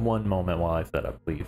one moment while I set up, please.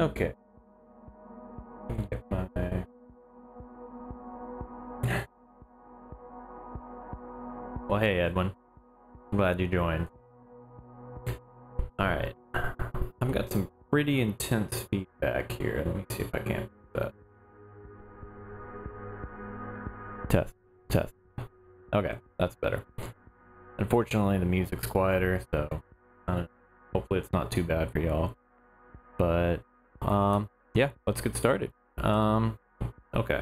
Okay. Get my... Well, hey, Edwin. I'm glad you joined. Alright. I've got some pretty intense feedback here. Let me see if I can do that. Test. Test. Okay, that's better. Unfortunately, the music's quieter, so hopefully it's not too bad for y'all. But yeah, let's get started. Okay.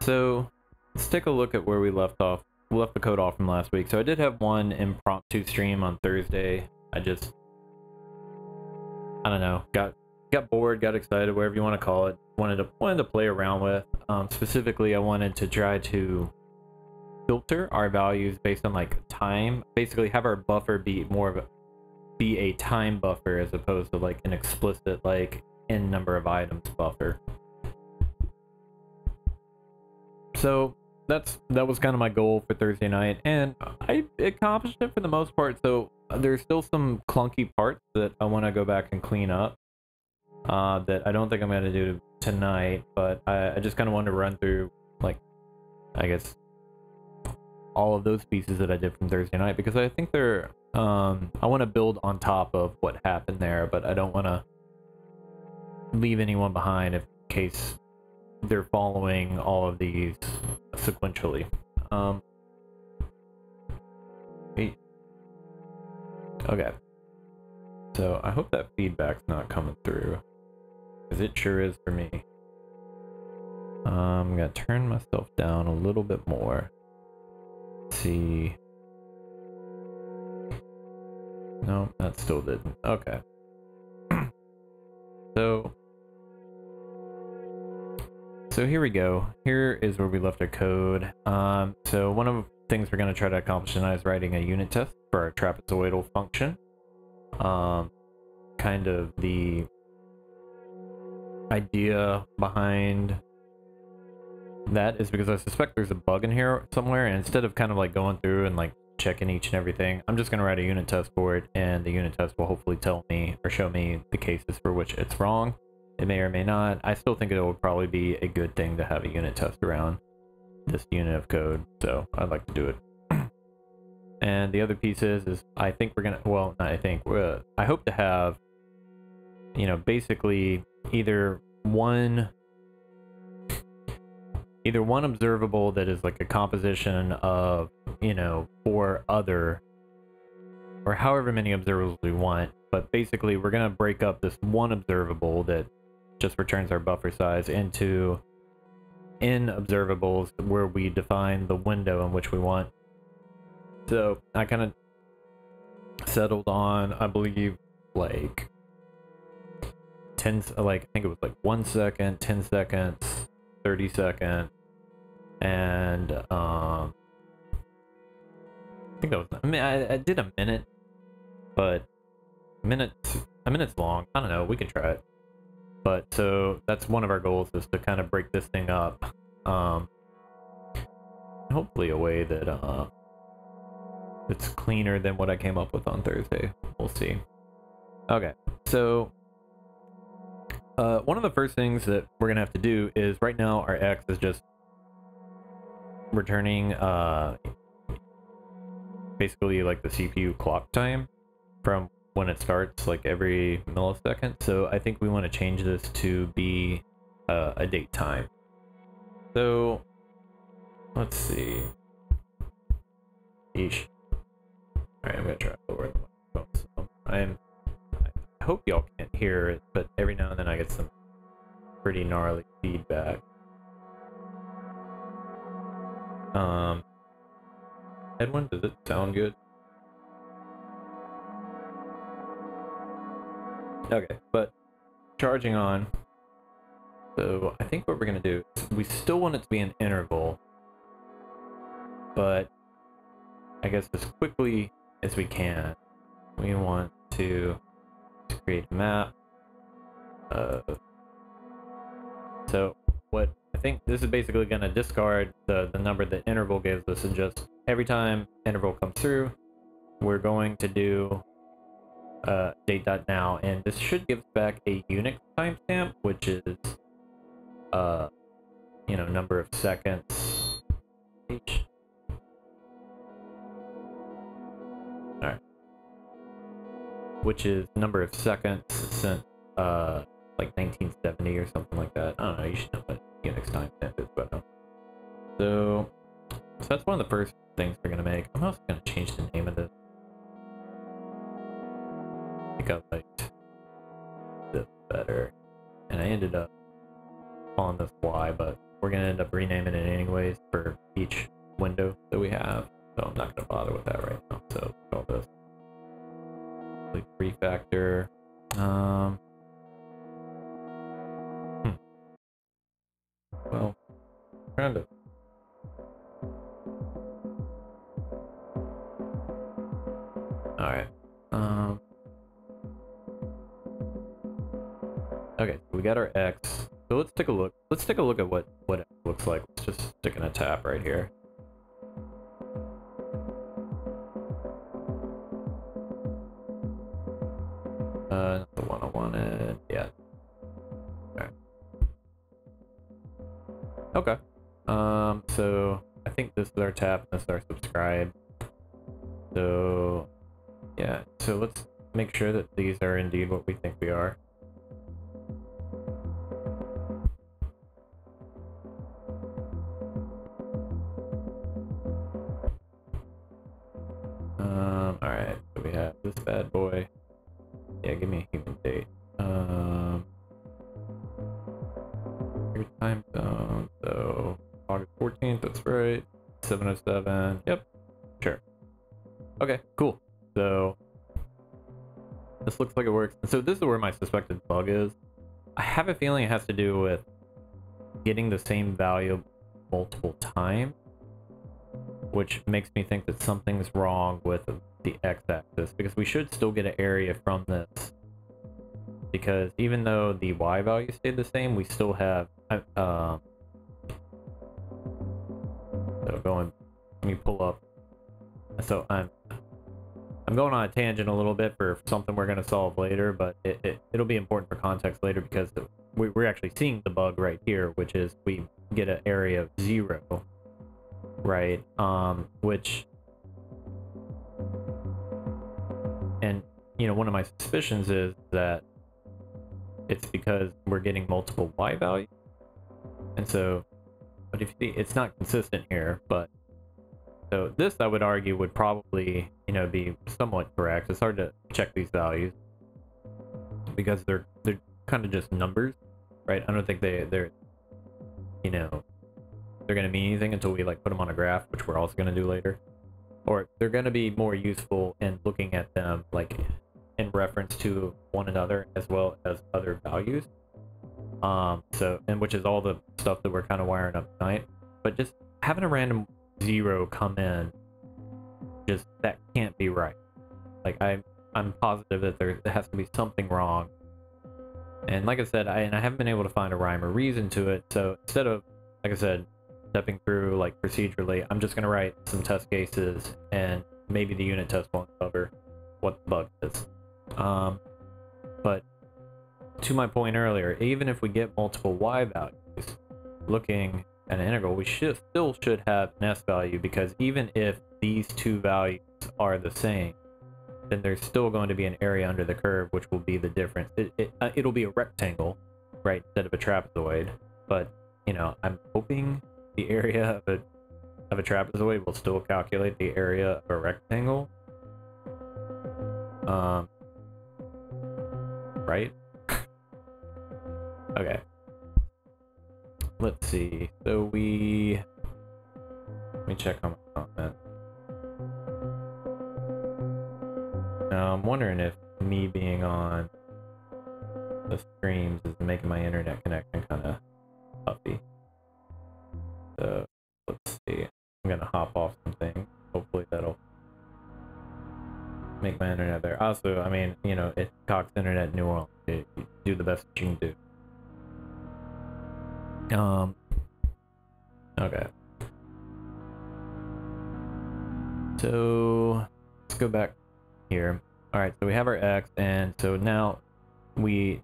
So let's take a look at where we left off. We left the code off from last week. So I did have one impromptu stream on Thursday. I don't know, got bored, got excited, whatever you want to call it. Wanted to play around with. Specifically, I wanted to try to filter our values based on like time. Basically, have our buffer be a time buffer as opposed to like an explicit like n number of items buffer. So that was kind of my goal for Thursday night, and I accomplished it for the most part. So there's still some clunky parts that I want to go back and clean up that I don't think I'm going to do tonight, but I just kind of wanted to run through, like, I guess all of those pieces that I did from Thursday night, because I think they're I want to build on top of what happened there, but I don't want to leave anyone behind in case they're following all of these sequentially. Okay. So I hope that feedback's not coming through, because it sure is for me. I'm gonna turn myself down a little bit more. Let's see. No, that still didn't. Okay. So here we go. Here is where we left our code. So one of the things we're going to try to accomplish tonight is writing a unit test for our trapezoidal function. Kind of the idea behind that is because I suspect there's a bug in here somewhere, and instead of kind of like going through and like checking each and everything, I'm just going to write a unit test for it, and the unit test will hopefully tell me or show me the cases for which it's wrong. It may or may not. I still think it will probably be a good thing to have a unit test around this unit of code, so I'd like to do it. And the other piece is I think we're gonna, well, not I think, I hope to have, you know, basically either one observable that is like a composition of, you know, 4 other, or however many observables we want, but basically we're gonna break up this one observable that just returns our buffer size into n observables where we define the window in which we want. So I kind of settled on, I believe, like 10, like I think it was like 1 second, 10 seconds, 30 seconds, and think that was, I mean, I did a minute, but a minute's long. I don't know, we can try it. But so that's one of our goals, is to kind of break this thing up. Hopefully a way that it's cleaner than what I came up with on Thursday. We'll see. Okay, so one of the first things that we're gonna have to do is, right now our X is just returning basically like the CPU clock time from when it starts, like every millisecond. So I think we want to change this to be a date time. So let's see. Eesh. Alright, I'm gonna try to lower the microphone. So I hope y'all can't hear it, but every now and then I get some pretty gnarly feedback. Edwin, does it sound good? Okay, but charging on. So I think what we're gonna do is, we still want it to be an interval, but I guess as quickly as we can, we want to create a map. So what I think this is basically going to discard the number that interval gives us, and just every time interval comes through, we're going to do date.now, and this should give us back a Unix timestamp, which is you know, number of seconds each. Alright. Which is number of seconds since like 1970 or something like that. I don't know, you should know what Unix timestamp is, but so that's one of the first things we're gonna make. I'm also gonna change the name of this. I think I liked this better, and I ended up calling this Y, but we're gonna end up renaming it anyways for each window that we have, so I'm not gonna bother with that right now. So call this refactor. Well, trying to. All right. Okay, so we got our X. So let's take a look. Let's take a look at what it looks like. Let's just stick in a tab right here. Not the one I wanted. Yeah. Okay. Okay. So I think this is our tab, and this is our subscribe. So yeah. So let's make sure that these are indeed what we think we are. Alright, so we have this bad boy. Yeah, give me a human date. Your time zone, so August 14th, that's right. 7:07, yep, sure. Okay, cool. So this looks like it works. So this is where my suspected bug is. I have a feeling it has to do with getting the same value multiple times, which makes me think that something's wrong with the x-axis, because we should still get an area from this, because even though the y value stayed the same, we still have so going, let me pull up. So I'm going on a tangent a little bit for something we're going to solve later, but it'll be important for context later, because we're actually seeing the bug right here, which is we get an area of 0, right? Which, and you know, one of my suspicions is that it's because we're getting multiple y values, and so, but if you see, it's not consistent here. But so this, I would argue, would probably, you know, be somewhat correct. It's hard to check these values because they're kind of just numbers, right? I don't think they're you know, they're going to mean anything until we like put them on a graph, which we're also going to do later. Or they're going to be more useful in looking at them like in reference to one another as well as other values. So, and which is all the stuff that we're kind of wiring up tonight. But just having a random 0 come in just, that can't be right. Like, I'm positive that there has to be something wrong. And like I said, I haven't been able to find a rhyme or reason to it. So instead of, like I said, stepping through like procedurally, I'm just gonna write some test cases, and maybe the unit test won't cover what the bug is. But to my point earlier, even if we get multiple y values, looking at an integral, we still should have an s value, because even if these two values are the same, then there's still going to be an area under the curve, which will be the difference. It'll be a rectangle, right, instead of a trapezoid. But, you know, I'm hoping the area of a trapezoid will still calculate the area of a rectangle. Right? Okay. Let's see. So let me check on my comment. Now I'm wondering if me being on the streams is making my internet connection kind of puffy. So let's see. I'm gonna hop off something. Hopefully that'll make my internet better. Also, I mean, you know, it's Cox Internet in New Orleans. You do the best you can do. Okay. So let's go back here. All right, so we have our x, and so now we're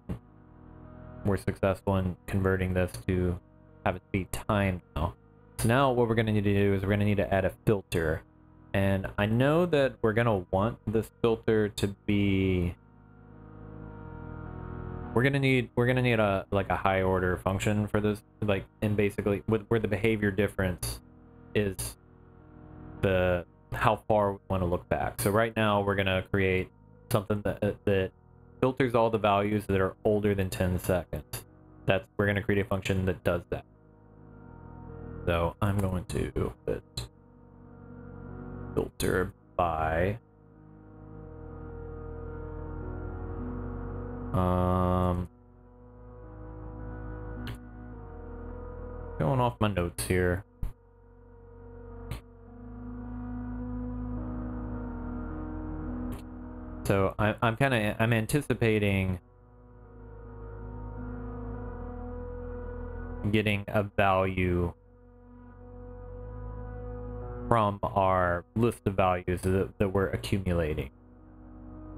successful in converting this to have it be timed now. So now what we're going to need to do is we're going to need to add a filter. And I know that we're going to want this filter to be, we're going to need a like a high order function for this, like, and basically where the behavior difference is the how far we want to look back. So right now we're going to create something that filters all the values that are older than 10 seconds. We're going to create a function that does that. So I'm going to put filter by going off my notes here. So I'm anticipating getting a value from our list of values that we're accumulating,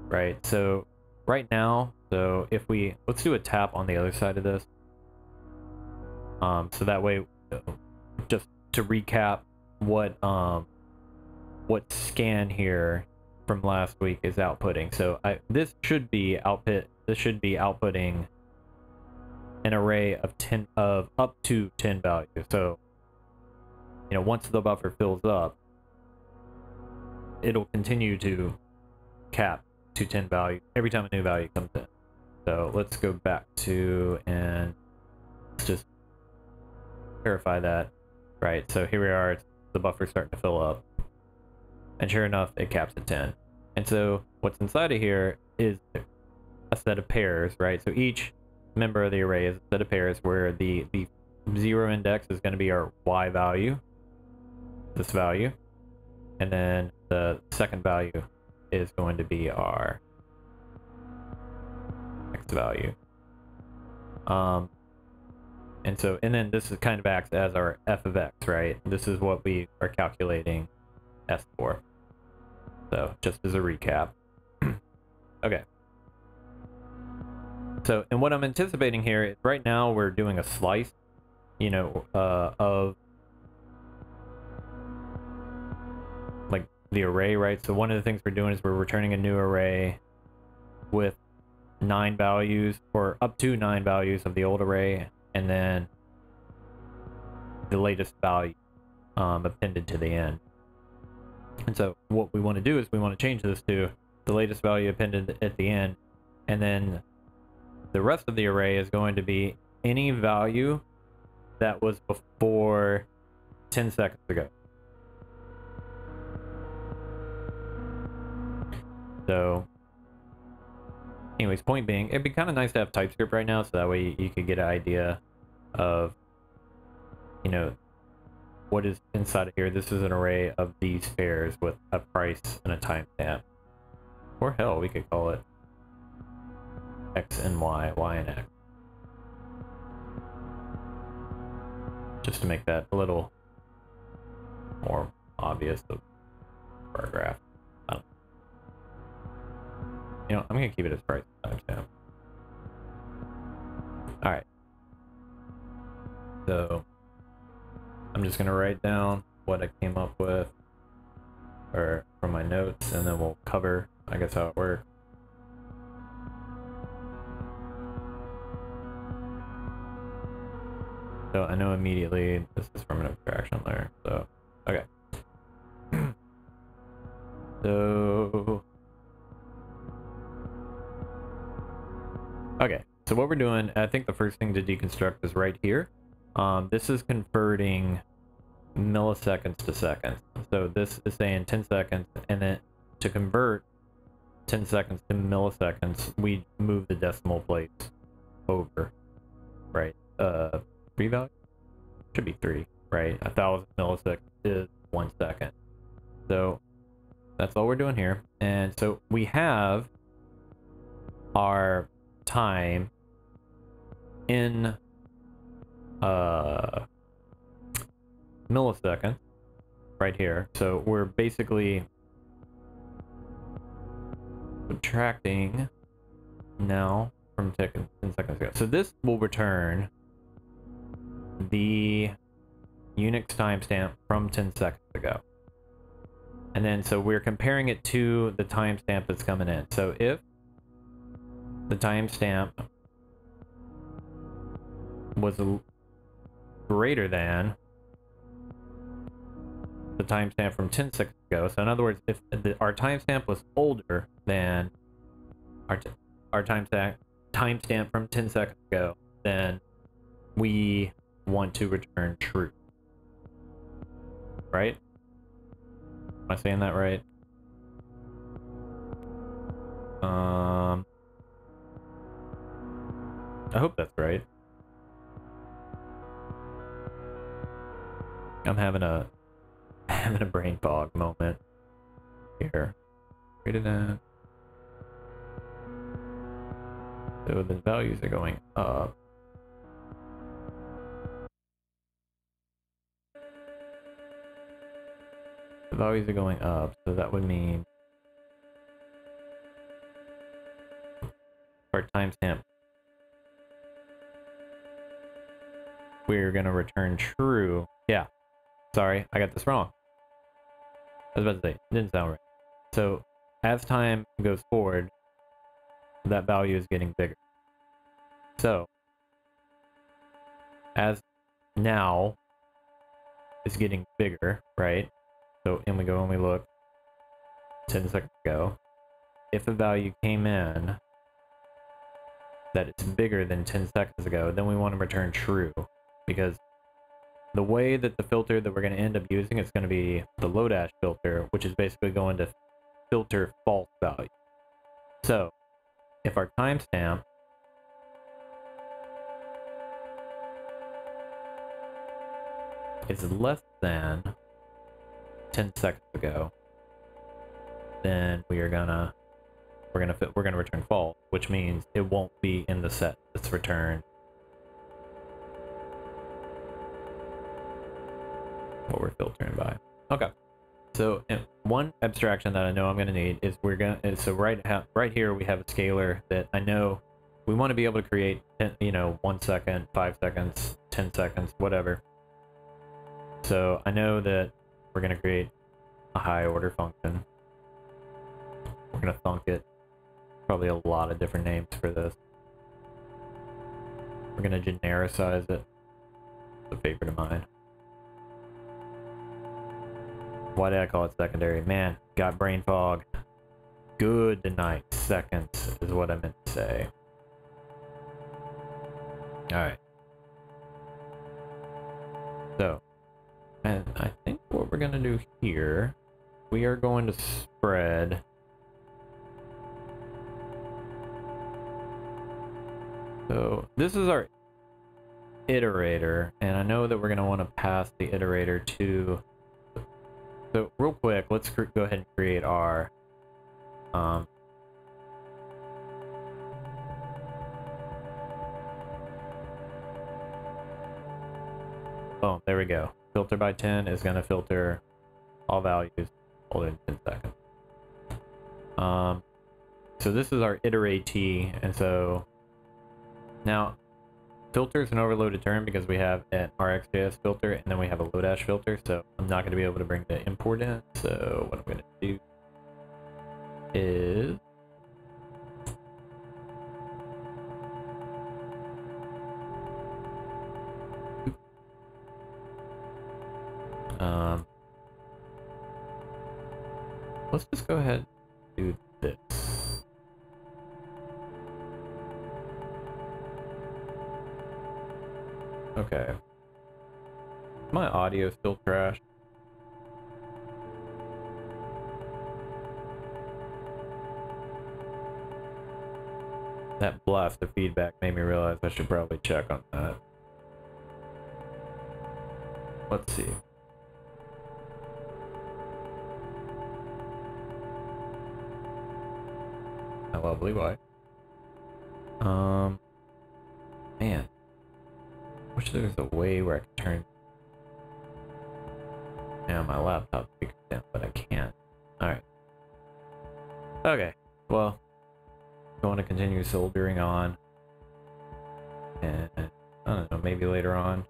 right? So right now, so if let's do a tap on the other side of this. So that way, just to recap what scan here from last week is outputting. So this should be outputting an array of up to 10 values. So, you know, once the buffer fills up, it'll continue to cap to 10 values every time a new value comes in. So let's go back to, and let's just verify that. Right, so here we are, the buffer's starting to fill up. And sure enough, it caps at 10. And so what's inside of here is a set of pairs, right? So each member of the array is a set of pairs where the 0 index is going to be our y value, this value, and then the second value is going to be our x value. And then this is kind of acts as our f of x, right? This is what we are calculating s for. So just as a recap. Okay. So, and what I'm anticipating here is right now we're doing a slice, you know, of like the array, right? So one of the things we're doing is we're returning a new array with 9 values, or up to 9 values of the old array, and then the latest value appended to the end. And so what we want to do is we want to change this to the latest value appended at the end, and then the rest of the array is going to be any value that was before 10 seconds ago. So anyways, point being, it'd be kind of nice to have TypeScript right now, so that way you could get an idea of, you know, what is inside of here. This is an array of these pairs with a price and a timestamp. Or hell, we could call it X and Y, Y and X. Just to make that a little more obvious of our graph. You know, I'm gonna keep it as price timestamp. Alright. So I'm just gonna write down what I came up with or from my notes, and then we'll cover, I guess, how it works. So I know immediately this is from an abstraction layer, so okay. So okay, so what we're doing, I think the first thing to deconstruct is right here. This is converting milliseconds to seconds. So this is saying 10 seconds, and then to convert 10 seconds to milliseconds, we move the decimal place over, right? 3 value? Should be 3, right? 1,000 milliseconds is 1 second. So that's all we're doing here. And so we have our time in milliseconds right here. So we're basically subtracting now from 10 seconds ago. So this will return the Unix timestamp from 10 seconds ago. And then so we're comparing it to the timestamp that's coming in. So if the timestamp was greater than the timestamp from 10 seconds ago, so in other words, if our timestamp was older than our timestamp from 10 seconds ago, then we want to return true. Right? Am I saying that right? I hope that's right. I'm having a brain fog moment here. Greater than. So the values are going up. The values are going up, so that would mean our timestamp, we're gonna return true. Yeah, sorry, I got this wrong. I was about to say, it didn't sound right. So as time goes forward, that value is getting bigger. So as now is getting bigger, right? So and we go and we look 10 seconds ago. If a value came in that it's bigger than 10 seconds ago, then we want to return true, because the way that the filter that we're going to end up using is going to be the Lodash filter, which is basically going to filter false value. So if our timestamp is less than 10 seconds ago, then we're gonna return false, which means it won't be in the set that's returned what we're filtering by. Okay, so one abstraction that I know I'm gonna need is so right here we have a scalar that I know we want to be able to create 1 second, 5 seconds, 10 seconds, whatever. So I know that we're going to create a high order function. We're going to thunk it. Probably a lot of different names for this. We're going to genericize it. It's a favorite of mine. Why did I call it secondary? Man, got brain fog. Good tonight. Seconds is what I meant to say. Alright. So, and I think what we're going to do here, we are going to spread so this is our iterator, and I know that we're going to want to pass the iterator to... So real quick, let's go ahead and create our... Oh, there we go. Filter by 10 is going to filter all values older than 10 seconds. So this is our iterate, and so now filter is an overloaded term because we have an RxJS filter and then we have a Lodash filter, so I'm not going to be able to bring the import in. So what I'm going to do is let's just go ahead and do this. Okay. My audio still trash. That blast of feedback made me realize I should probably check on that. Let's see. My lovely wife. Man. Wish there was a way where I could turn my laptop speaker down, but I can't. Alright. Okay. Well, I want to continue soldering on. And I don't know, maybe later on.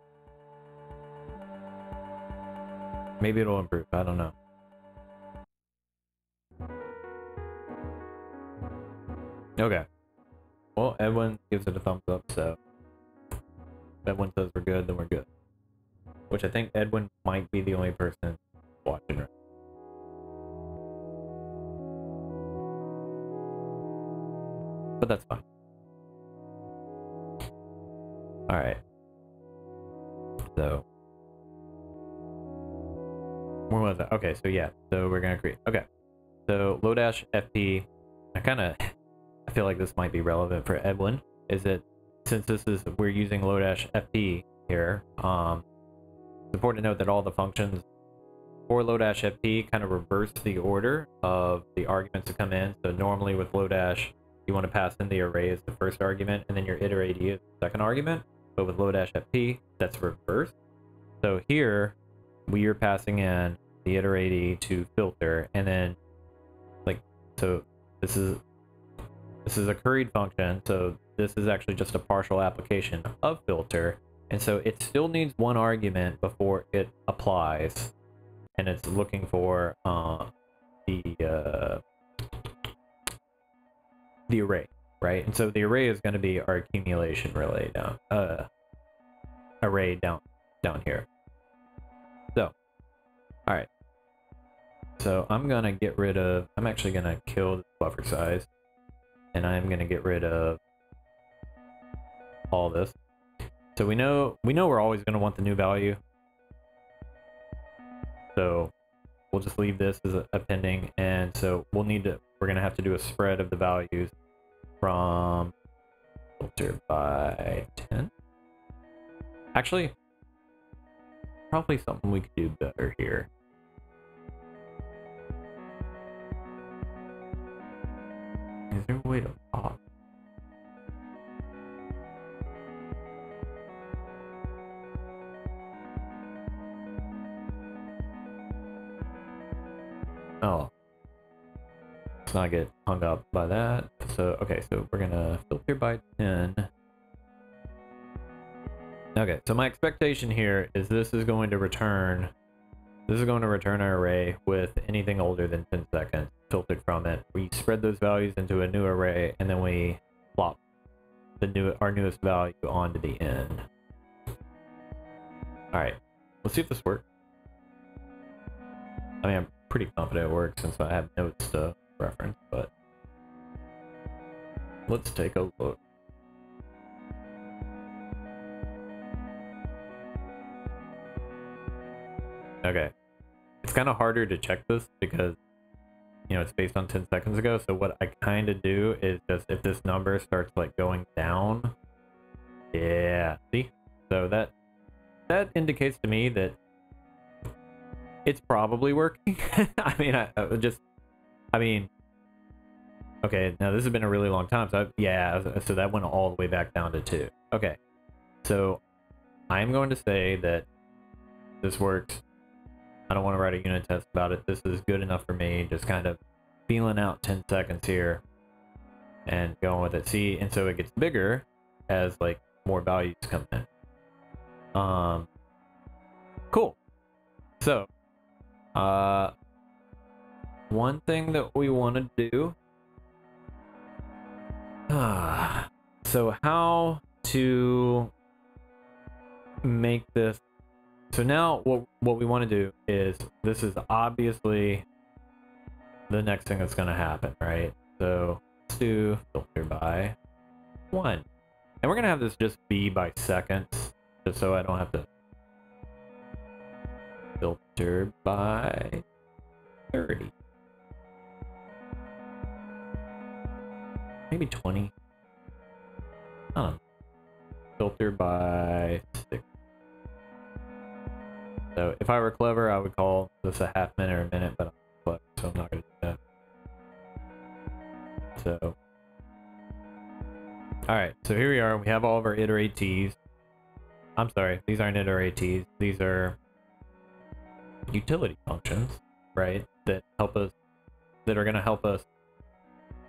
Maybe it'll improve. I don't know. Okay. Well, Edwin gives it a thumbs up, so if Edwin says we're good, then we're good. Which I think Edwin might be the only person watching right now. But that's fine. Alright. So where was that? Okay, so yeah. So we're gonna create. Okay. So Lodash FP. I feel like this might be relevant for Edwin. Is that since we're using Lodash FP here, it's important to note that all the functions for Lodash FP kind of reverse the order of the arguments that come in. So normally with Lodash, you want to pass in the array as the first argument, and then your iterate is the second argument. But with Lodash FP, that's reversed. So here, we are passing in the iterate to filter, and then so this is a curried function. So this is actually just a partial application of filter, and so it still needs one argument before it applies, and it's looking for the array, right? And so the array is going to be our accumulation relay array down here. So, all right. So I'm actually gonna kill the buffer size, and I'm gonna get rid of all this. So we know we're always gonna want the new value. So we'll just leave this as a pending, and so we're gonna have to do a spread of the values from filter by 10. Actually, probably something we could do better here. Is there a way to pop? Oh. Let's not get hung up by that. So, okay, so we're gonna filter by 10. Okay, so my expectation here is this is going to return our array with anything older than 10 seconds filtered from it. We spread those values into a new array, and then we plop our newest value onto the end. Alright, let's see if this works. I mean, I'm pretty confident it works since I have notes to reference, but let's take a look. Okay, it's kind of harder to check this because, you know, it's based on 10 seconds ago. So what I kind of do is just if this number starts like going down, yeah, see, So that indicates to me that it's probably working. I mean, okay, now this has been a really long time, so so that went all the way back down to 2. Okay, so I'm going to say that this works. I don't want to write a unit test about it. This is good enough for me, just kind of feeling out 10 seconds here and going with it. See, and so it gets bigger as like more values come in. Cool. So, one thing that we want to do, so how to make this. So now what we want to do is, this is obviously the next thing that's going to happen, right? So let's do filter by 1. And we're going to have this just be by seconds, just so I don't have to filter by 30. Maybe 20. I don't know. Filter by 6. So if I were clever, I would call this a half minute or a minute, but I'm clever, so I'm not going to do that. So, alright, so here we are. We have all of our iteratees. I'm sorry, these aren't iteratees. These are utility functions, right? That help us, that are going to help us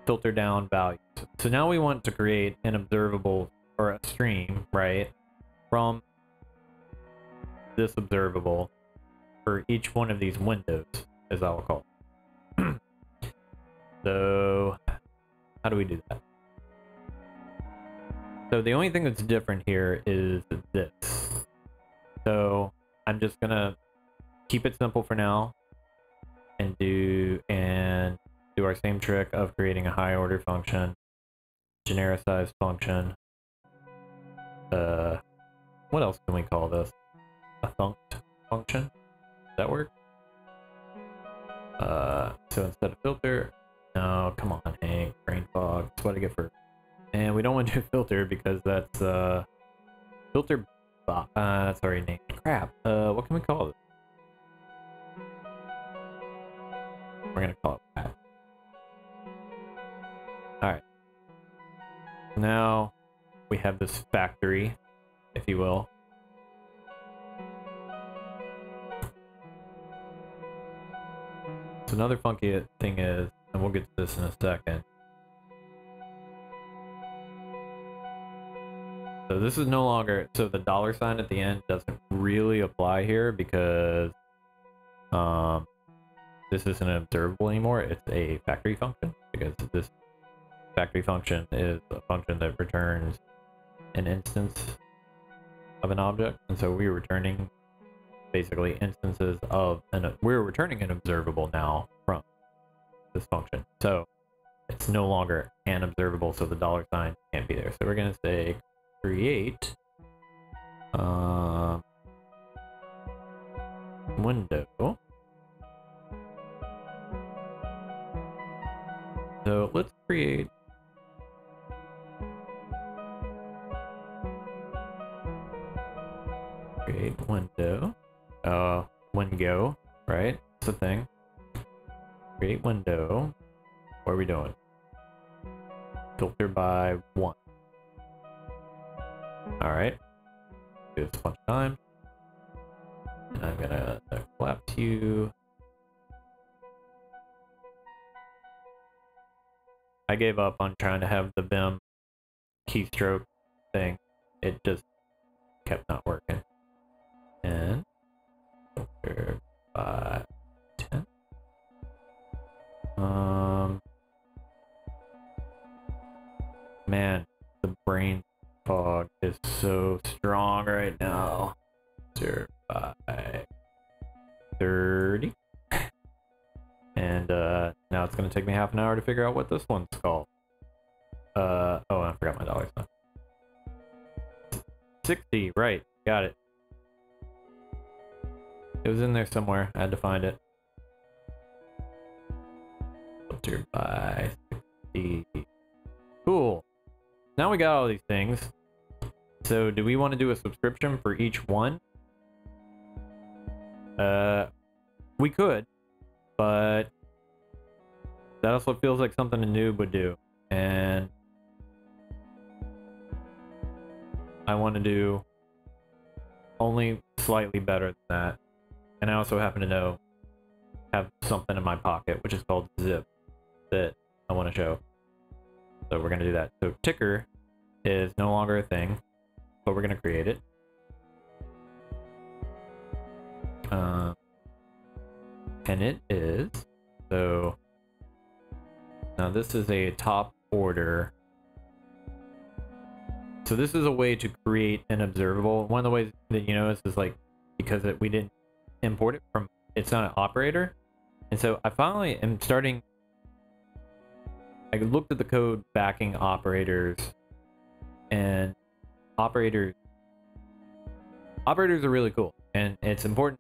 filter down values. So now we want to create an observable or a stream, right? From this observable for each one of these windows, as I will call it. So how do we do that? So the only thing that's different here is this. So I'm just gonna keep it simple for now and do our same trick of creating a high order function, genericized function. What else can we call this? A thunked function? Does that work? So instead of filter, no, come on, Hank, brain fog. That's what I get for. And we don't want to do filter because that's filter. That's already named. Crap. What can we call it? We're gonna call it that. All right. Now we have this factory, if you will. So another funky thing is, and we'll get to this in a second. So this is no longer, so the $sign at the end doesn't really apply here because this isn't an observable anymore. It's a factory function, because this factory function is a function that returns an instance of an object, and so we're returning basically instances of we're returning an observable now from this function. So it's no longer an observable, so the $sign can't be there. So we're gonna say create window. So let's create window. Window, right? That's the thing. Create window. What are we doing? Filter by 1. Alright. Do this a bunch of times. And I'm gonna collapse you. I gave up on trying to have the Vim keystroke thing. It just kept not working. And filter by 10. Man, the brain fog is so strong right now. Filter by 30. And now it's gonna take me half an hour to figure out what this one's called. Oh, I forgot my $sign. 60, right, got it. It was in there somewhere. I had to find it. Filtered by 60. Cool. Now we got all these things. So do we want to do a subscription for each one? We could, but that also feels like something a noob would do. And I want to do only slightly better than that. And I also happen to have something in my pocket, which is called zip, that I want to show. So we're going to do that. So ticker is no longer a thing, but we're going to create it. And it is, so now this is a top order. So this is a way to create an observable. One of the ways that you notice is like, because we didn't import it from, it's not an operator. And so I finally am starting, I looked at the code backing operators, and operators are really cool. And it's important.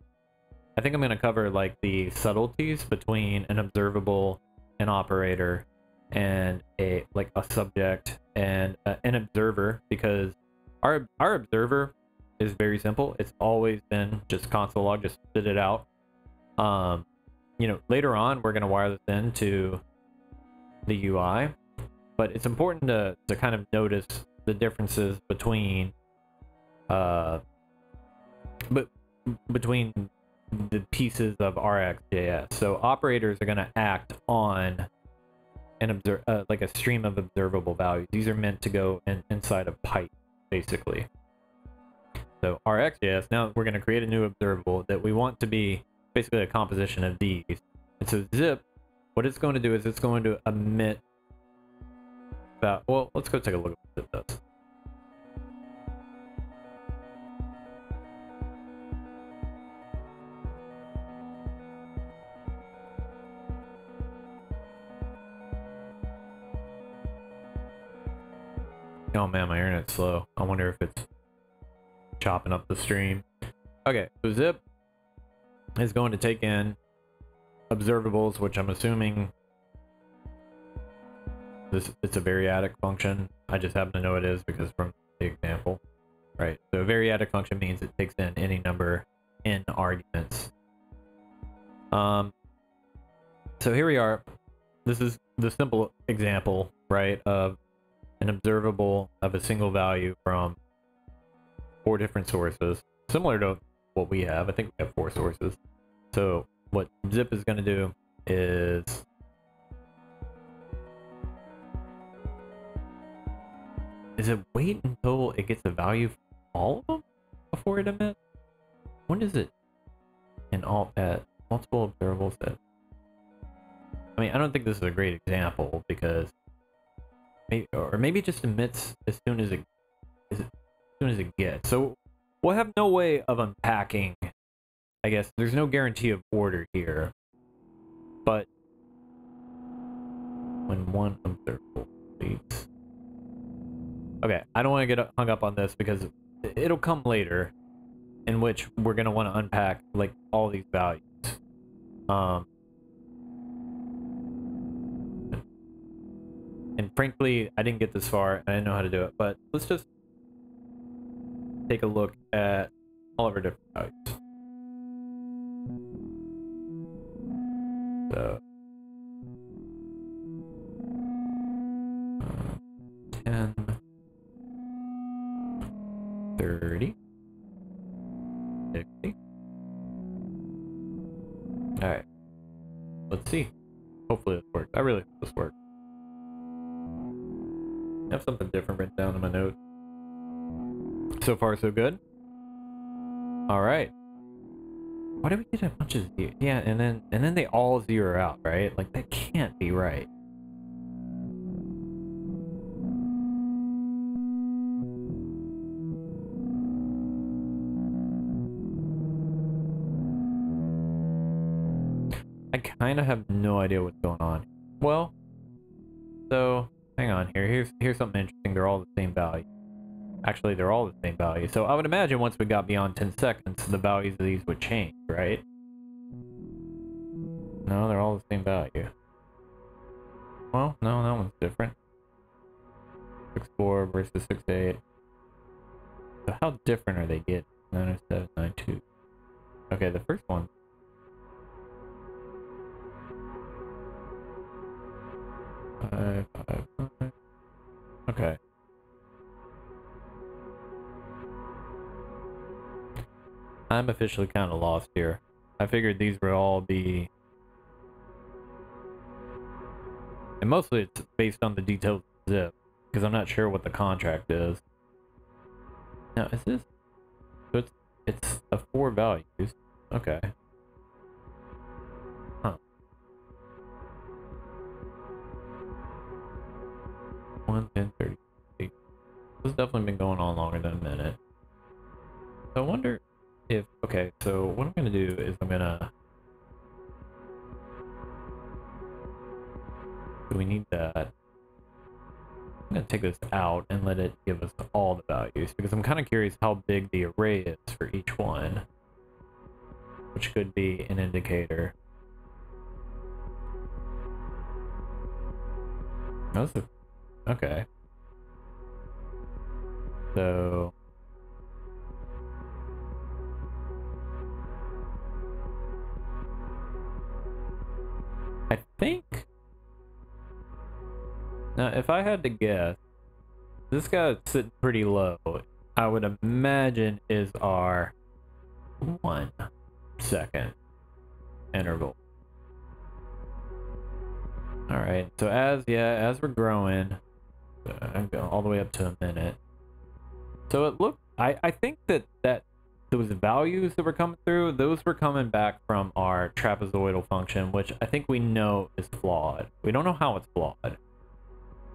I think I'm going to cover like the subtleties between an observable, an operator, and a subject and an observer, because our observer is very simple. It's always been just console log, just spit it out. You know, later on we're going to wire this into the UI, but it's important to kind of notice the differences between between the pieces of Rx.js. So operators are going to act on an like a stream of observable values. These are meant to go inside a pipe, basically. So Rx.js, now we're going to create a new observable that we want to be basically a composition of these. And so zip, what it's going to do is it's going to emit that. Well, let's go take a look at what zip does. Oh man, my internet's slow. I wonder if it's chopping up the stream. Okay, so zip is going to take in observables, which I'm assuming it's a variadic function. I just happen to know it is because from the example, right? So a variadic function means it takes in any number in arguments. So here we are. This is the simple example, right, of an observable of a single value from 4 different sources, similar to what we have. I think we have 4 sources. So what zip is going to do is it wait until it gets a value from all of them before it emits? When is it in all at multiple observable sets? I mean, I don't think this is a great example because maybe it just emits as soon as it gets. So we'll have no way of unpacking. I guess there's no guarantee of order here, but when one observable completes. Okay, I don't want to get hung up on this because it'll come later, in which we're gonna want to unpack like all these values. And frankly, I didn't get this far. I didn't know how to do it, but let's just take a look at all of our different values. So 10, 30, 60. All right, let's see. Hopefully this works. I really hope this works. I have something different written down in my notes. So far, so good. All right. Why do we get a bunch of zeros? Yeah, and then they all zero out, right? Like that can't be right. I kind of have no idea what's going on. Well, so hang on here. Here's something interesting. They're all the same value. Actually, they're all the same value. So I would imagine once we got beyond 10 seconds, the values of these would change, right? No, they're all the same value. Well, no, that one's different. 6.4 versus 6.8. So how different are they getting? 90792. Okay, the first one. Five, five, five. Okay. I'm officially kind of lost here. I figured these would all be... And mostly it's based on the details of zip, because I'm not sure what the contract is. Now, is this... So it's a 4 values. Okay. Huh. 1, 10, 30. This has definitely been going on longer than a minute. So I wonder if... Okay, so what I'm going to do is I'm going to... Do we need that? I'm going to take this out and let it give us all the values, because I'm kind of curious how big the array is for each one, which could be an indicator. Okay. So... I think... Now, if I had to guess, this guy that's sitting pretty low, I would imagine is our 1 second interval. Alright, so as we're growing, I'm going all the way up to a minute. So it looked, I think that those values that were coming through, those were coming back from our trapezoidal function, which I think we know is flawed. We don't know how it's flawed.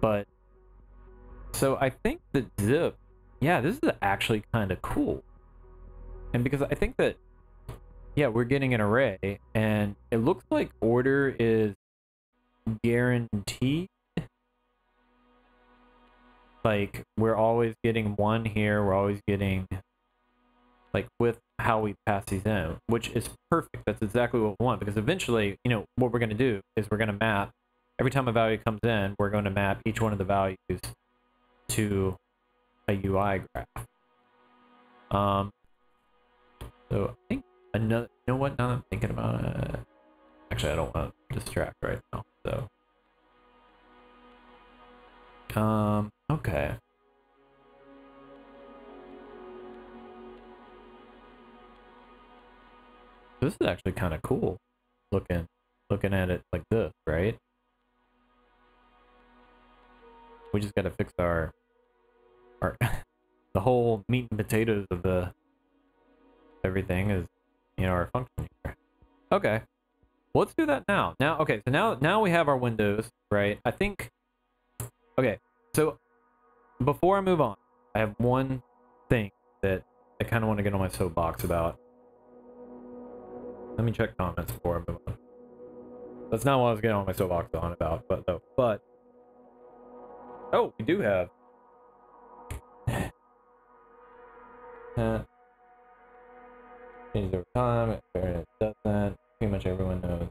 But, so I think that zip, yeah, this is actually kind of cool. And because I think that, yeah, we're getting an array, and it looks like order is guaranteed. Like, we're always getting 1 here, we're always getting, like, with how we pass these in, which is perfect. That's exactly what we want, because eventually, you know, what we're going to do is we're going to map. Every time a value comes in, we're going to map each one of the values to a UI graph. So I think another, you know what, now that I'm thinking about it, actually I don't want to distract right now, so. Okay. This is actually kind of cool looking at it like this, right? We just got to fix our the whole meat and potatoes of the everything is, you know, our function here. Okay, well, let's do that now. Okay, so now we have our windows, right? I think. Okay, so before I move on, I have one thing that I kind of want to get on my soapbox about. Let me check comments before I move on. That's not what I was getting on my soapbox on about, but oh, we do have changes over time. It doesn't. Pretty much everyone knows.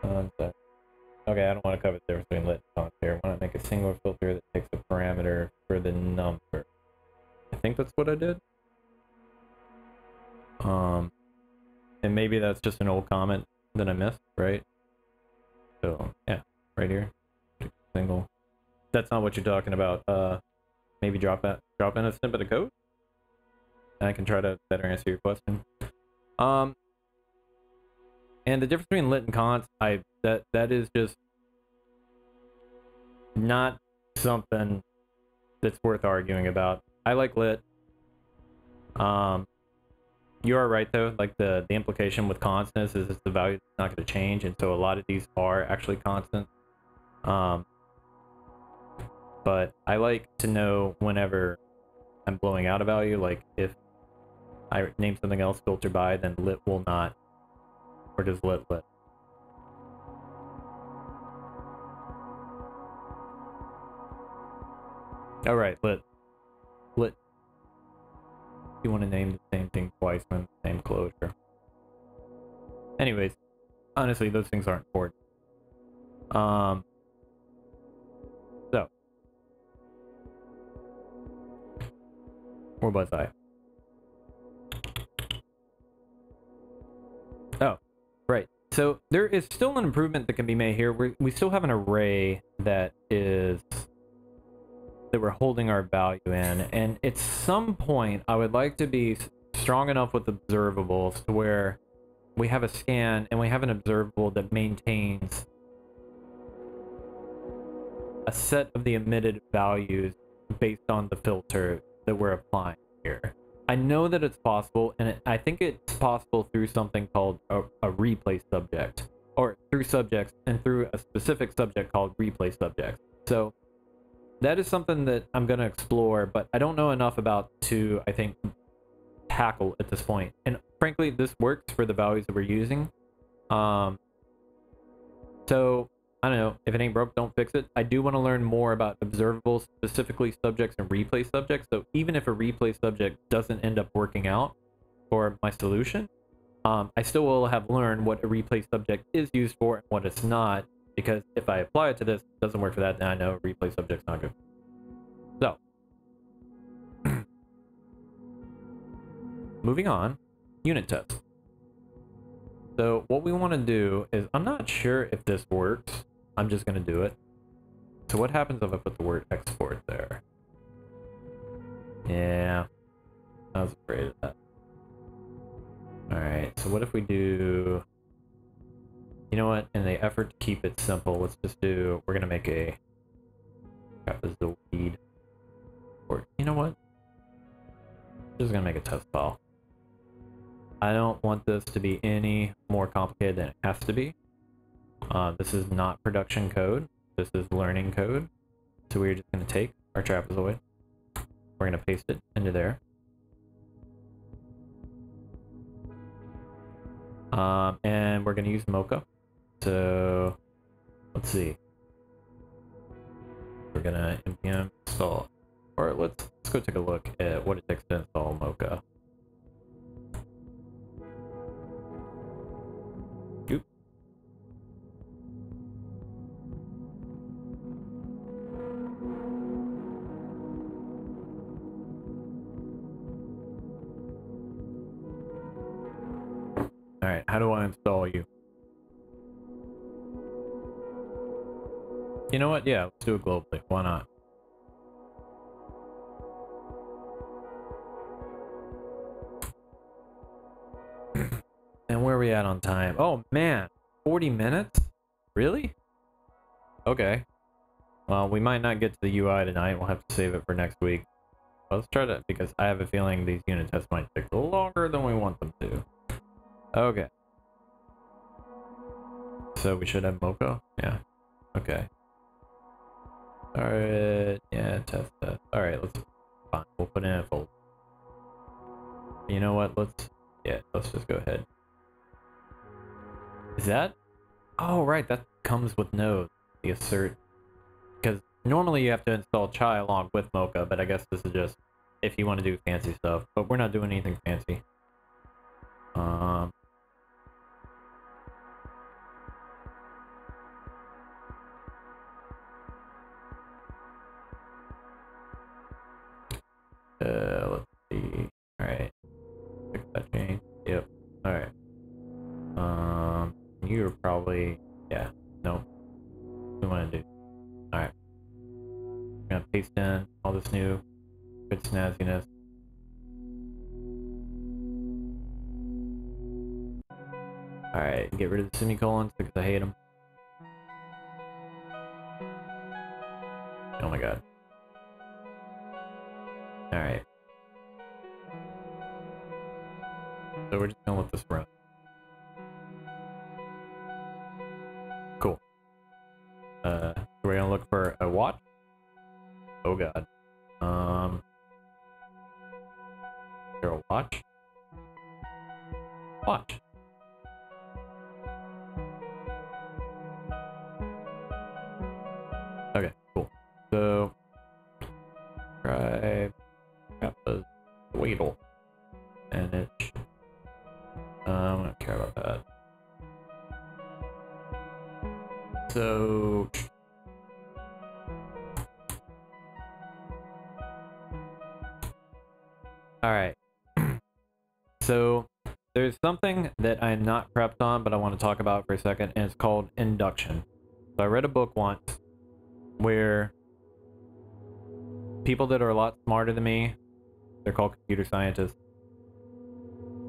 So, okay, I don't want to cover the difference between lit and const here. I want to make a single filter that takes a parameter for the number. I think that's what I did. And maybe that's just an old comment that I missed, right? So yeah, right here, single. That's not what you're talking about. Maybe drop in a snippet of code, and I can try to better answer your question. And the difference between lit and const, that is just not something that's worth arguing about. I like lit. You are right though, like the implication with constants is the value is not going to change, and so a lot of these are actually constant. But I like to know whenever I'm blowing out a value, like if I name something else filter by, then lit will not, or does lit. All right, lit. You want to name the same thing twice when the same closure. Anyways, honestly, those things aren't important. So Where was I? Oh, right. So there is still an improvement that can be made here. We still have an array that we're holding our value in, and at some point I would like to be strong enough with observables to where we have a scan and we have an observable that maintains a set of the emitted values based on the filter that we're applying here. I know that it's possible, and I think it's possible through something called a replay subject, or through subjects and through a specific subject called replay subjects. So that is something that I'm going to explore, but I don't know enough about to, I think, tackle at this point. And frankly, this works for the values that we're using. So I don't know, if it ain't broke, don't fix it. I do want to learn more about observables, specifically subjects and replay subjects. So even if a replay subject doesn't end up working out for my solution, I still will have learned what a replay subject is used for and what it's not. Because if I apply it to this, it doesn't work for that, then I know a replay subject's not good. So, moving on, unit test. So what we want to do is, I'm not sure if this works. I'm just going to do it. So what happens if I put the word export there? Yeah, I was afraid of that. Alright, so what if we do... You know what, in the effort to keep it simple, let's just do... We're going to make a... Crap is the weed. Or, you know what? Just going to make a test file. I don't want this to be any more complicated than it has to be. This is not production code. This is learning code. So we're just going to take our trapezoid. We're going to paste it into there. And we're going to use Mocha. So let's see. We're going to npm install. Or let's go take a look at what it takes to install Mocha. Alright, how do I install you? You know what? Yeah, let's do it globally. Why not? And where are we at on time? Oh man, 40 minutes? Really? Okay. Well, we might not get to the UI tonight. We'll have to save it for next week. Let's try to, because I have a feeling these unit tests might take longer than we want them to. Okay. So we should have Mocha? Yeah. Okay. Alright. Yeah, test. Alright, fine. We'll put in a folder. You know what? Let's just go ahead. Is that? Oh, right. That comes with Node. The assert. Because normally you have to install Chai along with Mocha, but I guess this is just if you want to do fancy stuff. But we're not doing anything fancy. Let's see. Alright. Fix that chain. Yep. Alright. You're probably... Yeah. No. What do we want to do? Alright. We're gonna paste in all this new good snazziness. Alright, get rid of the semicolons because I hate them. Oh my god. Alright. So we're just gonna let this run. Cool. We're gonna look for a watch. Oh god. Is there a watch? Watch. Okay, cool. So try kappa's Weedle. And it I don't care about that. So Alright. So there's something that I'm not prepped on, but I want to talk about for a second, and it's called induction. So I read a book once where people that are a lot smarter than me, they're called computer scientists,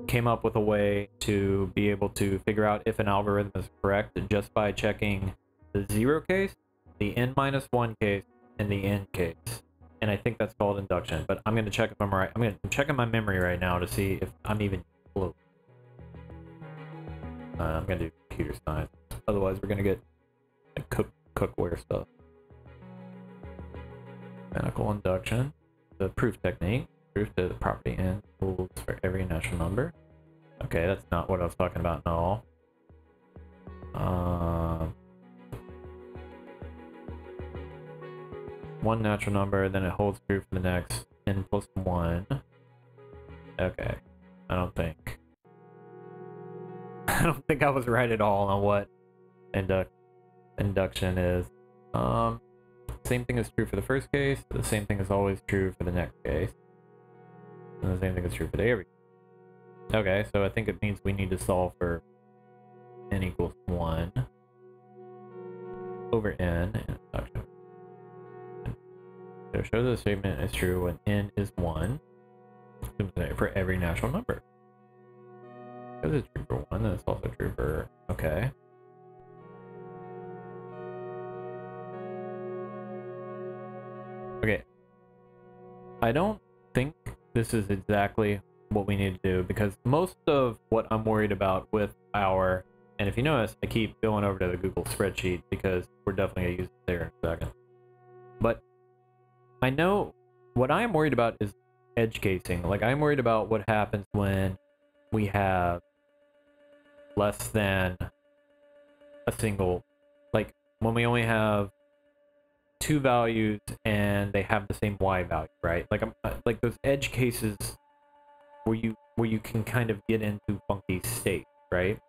came up with a way to be able to figure out if an algorithm is correct just by checking the 0 case, the n-1 case, and the n case. And I think that's called induction, but I'm going to check if I'm right. I'm checking my memory right now to see if I'm even close. I'm going to do computer science. Otherwise, we're going to get like, cookware stuff. Mechanical induction, the proof technique, proof to the property n holds for every natural number. Okay, that's not what I was talking about at all. One natural number, then it holds true for the next n plus 1. Okay, I don't think I was right at all on what induction is. Same thing is true for the first case, the same thing is always true for the next case, and the same thing is true for the every. Okay, so I think it means we need to solve for n equals 1 over n in induction. So show the statement is true when n is 1 for every natural number. Because it's true for 1, then it's also true for... Okay. Okay. I don't think this is exactly what we need to do, because most of what I'm worried about with our... And if you notice, I keep going over to the Google spreadsheet because we're definitely going to use it there in a second. But I know what I am worried about is edge casing. Like, I'm worried about what happens when we have less than a single, like when we only have 2 values and they have the same y value, right? Like like those edge cases where you can kind of get into funky states, right?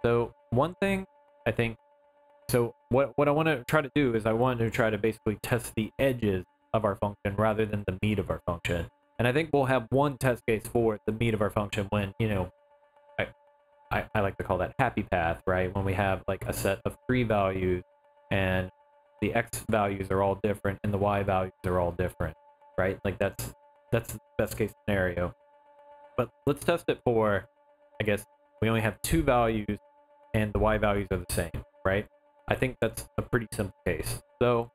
So one thing I think, so what I want to try to do is I want to try to basically test the edges of our function rather than the meat of our function. And I think we'll have one test case for the meat of our function when, you know, I like to call that happy path, right? When we have like a set of 3 values and the x values are all different and the y values are all different, right? Like that's the best case scenario. But let's test it for, I guess, we only have 2 values and the y values are the same, right? I think that's a pretty simple case. So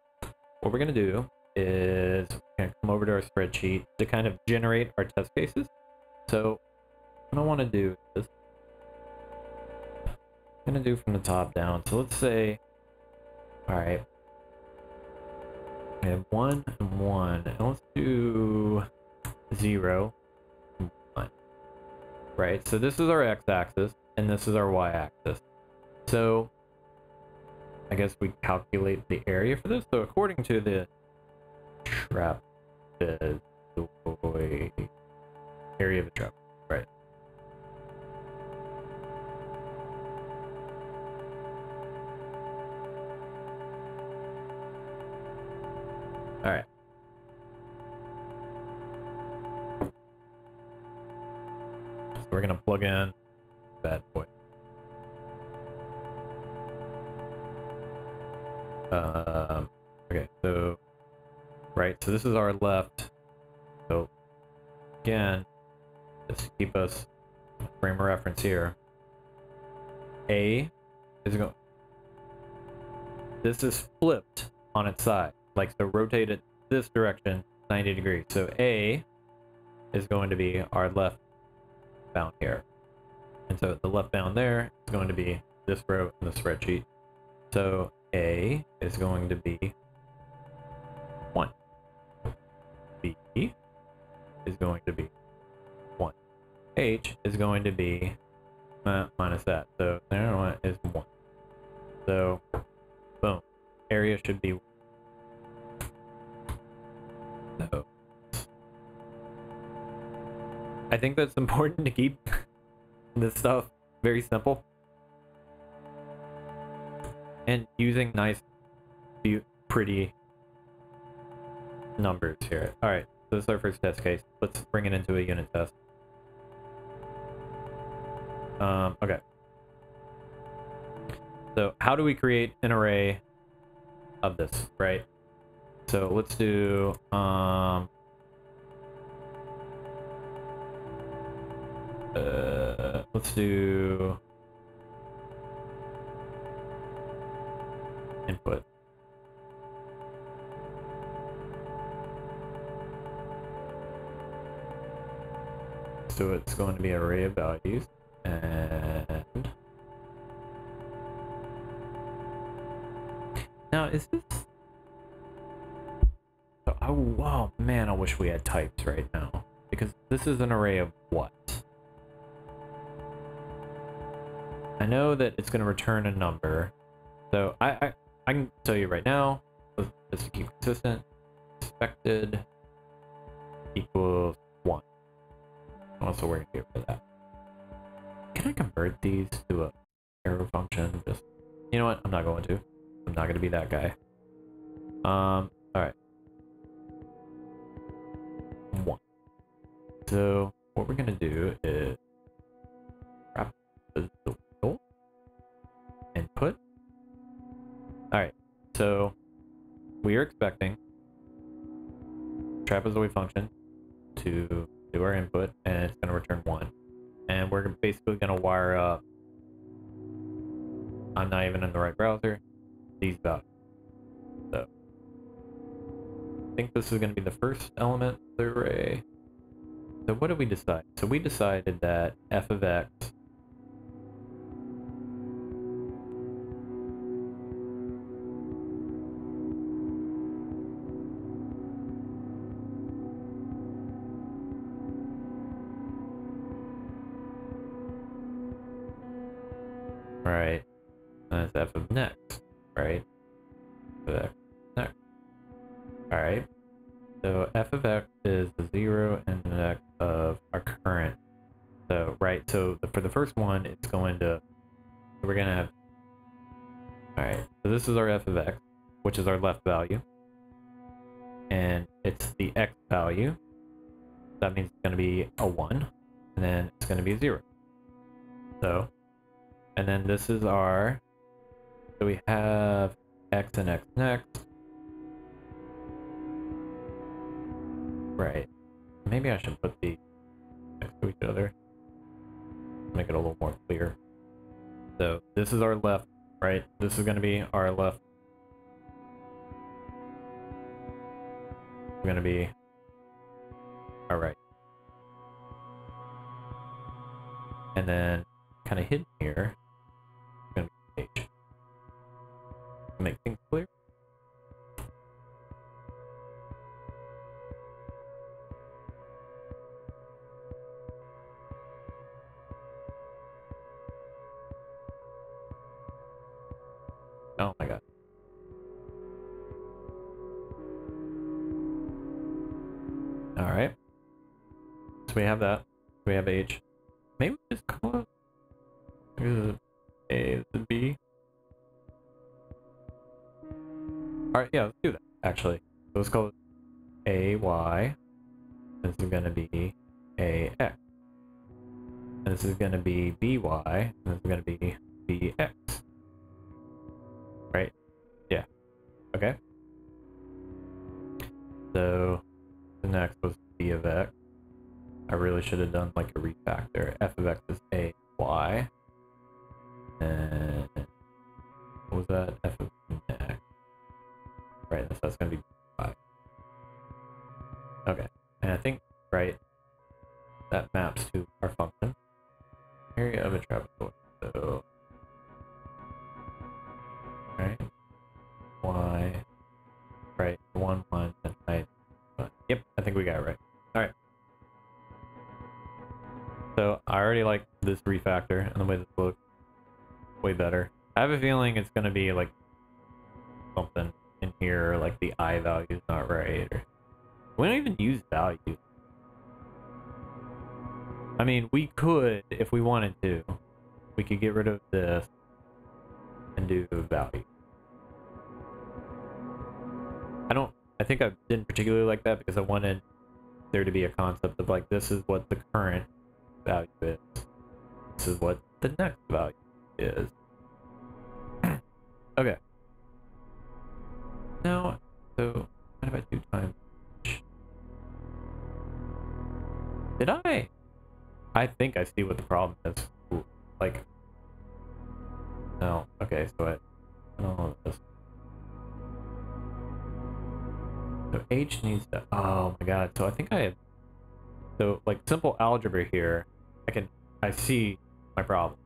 what we're going to do is we're going to come over to our spreadsheet to kind of generate our test cases. So what I want to do is I'm going to do from the top down. So let's say, all right, we have 1 and 1, and let's do 0 and 1, right? So this is our x-axis and this is our y-axis. So I guess we calculate the area for this. So according to the trapezoid area of a trapezoid, right? All right. So we're gonna plug in bad boy. Okay, so right, so this is our left. So again, just to keep us frame of reference here. A is going. This is flipped on its side, like so. Rotate it this direction 90 degrees. So A is going to be our left bound here, and so the left bound there is going to be this row in the spreadsheet. So A is going to be 1. B is going to be 1. H is going to be minus that. So there one is 1. So boom. Area should be 1. So I think that's important to keep this stuff very simple. And using nice, pretty numbers here. Alright, this is our first test case. Let's bring it into a unit test. Okay. So how do we create an array of this, right? So let's do, let's do input. So it's going to be an array of values, and now is this? Oh man, I wish we had types right now, because this is an array of what? I know that it's going to return a number, so I can tell you right now, just to keep consistent, expected equals 1. Also, we're going to get rid of that. Can I convert these to a arrow function? Just, you know what? I'm not going to. I'm not going to be that guy. All right. 1. So what we're going to do is wrap the input. All right. So we are expecting trapezoid function to do our input, and it's going to return 1. And we're basically going to wire up, I'm not even in the right browser, these values. So I think this is going to be the first element of the array. So what did we decide? So we decided that f of x right, that's f of next, right? F of x next. Alright, so f of x is the 0 and the x of our current. So, right, so for the first one, it's going to, we're going to have, alright, so this is our f of x, which is our left value. And it's the x value. That means it's going to be a 1, and then it's going to be a 0. So, and then this is our, so we have x and x next. Right. Maybe I should put these next to each other. Make it a little more clear. So this is our left, right? This is going to be our left. Going to be our right. And then kind of hidden here, going to be page. Make things clear. Oh my god. Alright. So we have that. We have H. Maybe we just call it A, this is B. Alright, yeah, let's do that, actually. So let's call it AY. This is going to be AX. And this is going to be BY. And this is going to be BX. Right? Yeah. Okay. So the next was B of X. I really should have done like a refactor. F of X is AY. And what was that? F of X. Right, so that's going to be Y. Okay. And I think, right, that maps to our function. Area of a trapezoid. So, right, Y, right, 1, 1, and right. Yep, I think we got it right. Alright. So, I already like this refactor and the way this looks. Way better. I have a feeling it's going to be like something in here, like the I value is not right. Or we don't even use value. I mean, we could, if we wanted to, we could get rid of this and do value. I think I didn't particularly like that because I wanted there to be a concept of like, this is what the current value is. This is what the next value is. Okay. Now, so what if I do times? Did I? I think I see what the problem is. Ooh, like, no. Okay, so I don't know this. So H needs to. Oh my god. So I think I have. So like simple algebra here, I see my problem,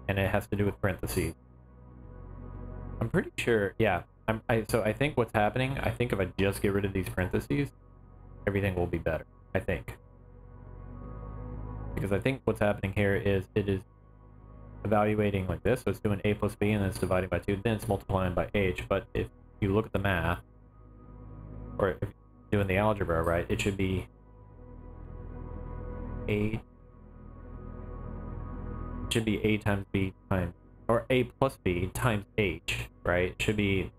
and it has to do with parentheses. I'm pretty sure. Yeah. So I think what's happening. I think if I just get rid of these parentheses, everything will be better. I think. Because I think what's happening here is it is evaluating like this, so it's doing a plus b and then it's dividing by 2, then it's multiplying by h, but if you look at the math, or if you're doing the algebra, right, it should be a times b times, or a plus b times h, right? It should be,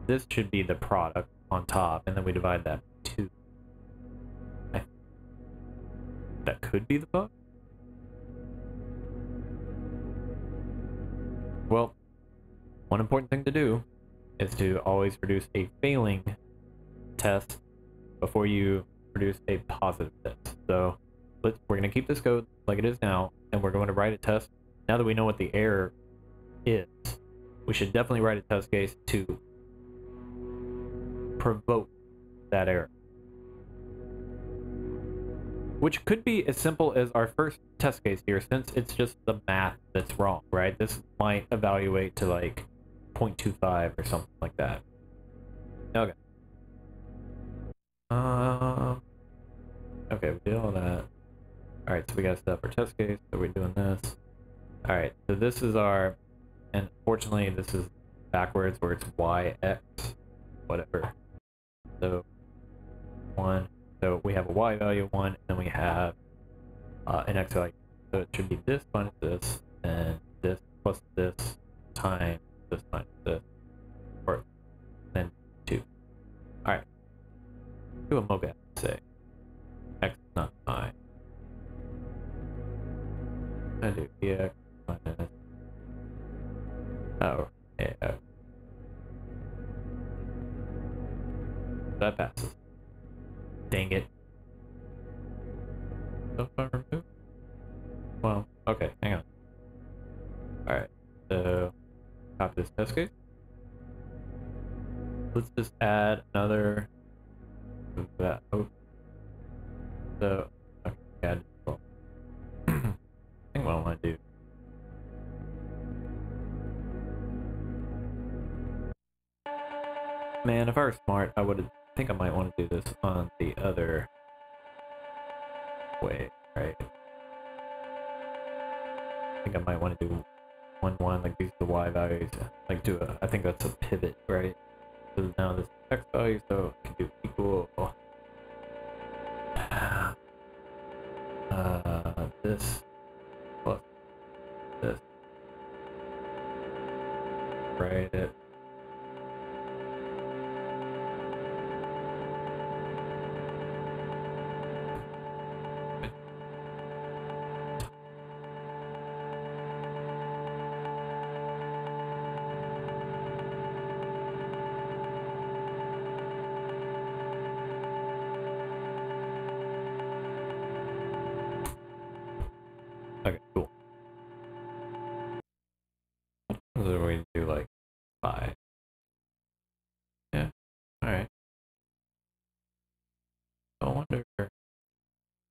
this should be the product on top, and then we divide that by 2. That could be the bug? Well, one important thing to do is to always produce a failing test before you produce a positive test. So we're going to keep this code like it is now, and we're going to write a test. Now that we know what the error is, we should definitely write a test case to provoke that error. Which could be as simple as our first test case here, since it's just the math that's wrong, right? This might evaluate to like 0.25 or something like that. Okay. Okay, we did all that. Alright, so we gotta set up our test case, so we're doing this. Alright, so this is our, and fortunately this is backwards where it's y, x, whatever. So 1. So we have a y value of 1, and then we have an x value. So it should be this minus this, and this plus this times this minus this, or then 2. Alright. Do a Mocha, say. X is not 9. I do ex minus. Oh, yeah. That passes. Dang it. So far removed? Well, okay, hang on. Alright, so copy this test case. Let's just add another that. Oh. So, okay, add well. I think what I want to do. Man, if I were smart, I would think I might want to do this on the other way, right? I think I might want to do 1, 1, like these are the y values, like do a, I think that's a pivot, right? So now this is x value, so I can do equal this plus this, right? It. Okay, cool. So we do like 5. Yeah, alright. I wonder, so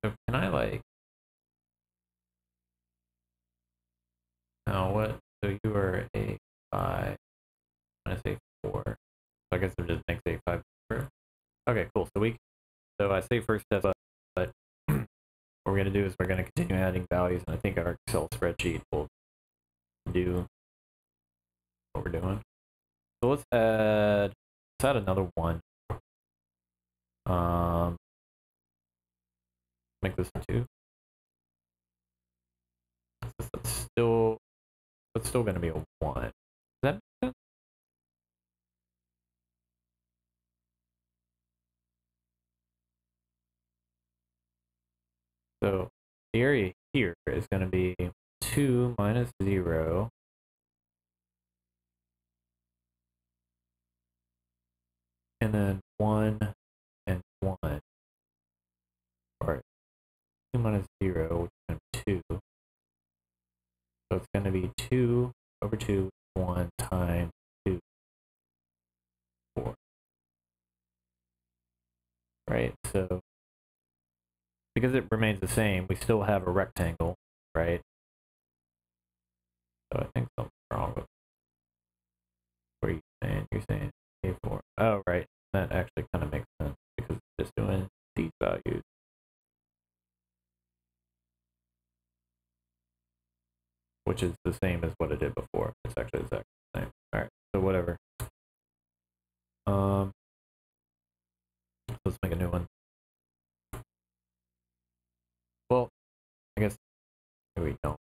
can I like, now what, so you are a 5, I'm gonna say 4, so I guess it just makes a 5. Okay, cool, so I say first step, but what we're gonna do is we're gonna continue adding values, and I think our Excel spreadsheet will do what we're doing. So let's add another 1. Make this 2. That's still gonna be a 1. Does that make sense? So the area here is going to be 2 minus 0 and then 1 and 1, or 2 minus 0, which is going to be 2. So it's going to be 2 over 2, 1 times 2, 4. Right? So because it remains the same, we still have a rectangle, right? So I think something's wrong with what you're saying. You're saying A4. Oh, right. That actually kind of makes sense because it's just doing these values. Which is the same as what it did before. It's actually exactly the same. Alright, so whatever. Let's make a new one. Well, I guess maybe we don't.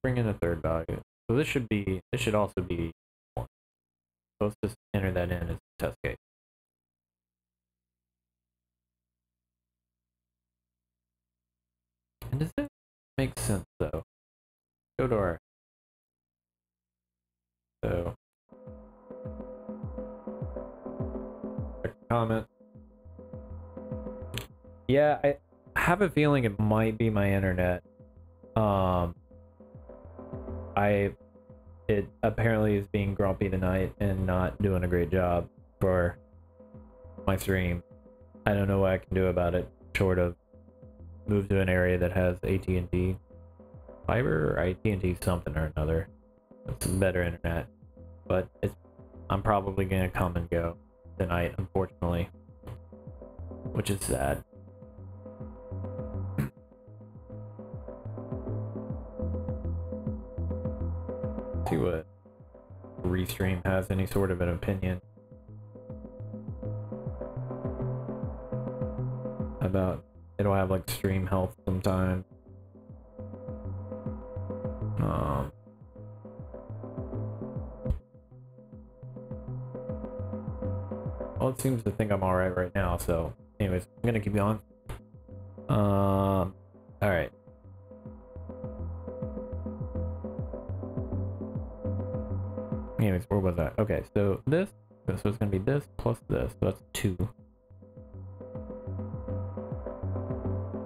Bring in a third value. So this should also be 1. So let's just enter that in as a test case. And does that make sense though? Go to our comment. Yeah, I have a feeling it might be my internet. It apparently is being grumpy tonight and not doing a great job for my stream. I don't know what I can do about it, short of move to an area that has AT&T fiber or AT&T something or another. It's better internet, but I'm probably gonna come and go tonight, unfortunately, which is sad. See what Restream has any sort of an opinion about. It'll have like stream health sometimes. Well, it seems to think I'm alright right now, so anyways, I'm gonna keep going. Alright. Anyways, where was I? Okay, so this, so it's gonna be this plus this, so that's 2.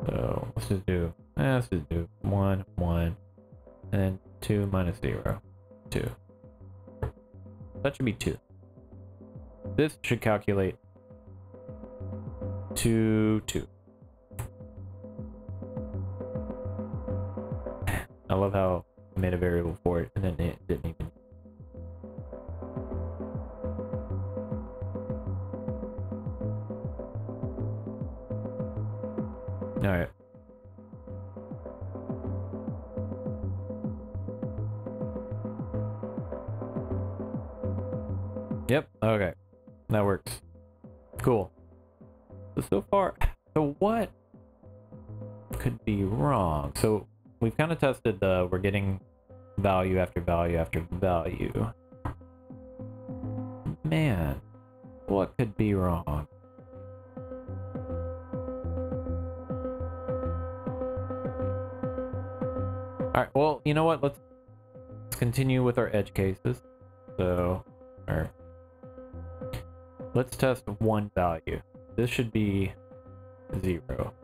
So let's just do 1, 1, and then 2 minus 0, 2. That should be 2. This should calculate 2, 2. I love how I made a variable for it and then it didn't even. Alright. Yep, okay. That works. Cool. So far, so what could be wrong? So we've kind of tested we're getting value after value after value. Man, what could be wrong? Alright, well, you know what? Let's continue with our edge cases. So, let's test one value. This should be 0.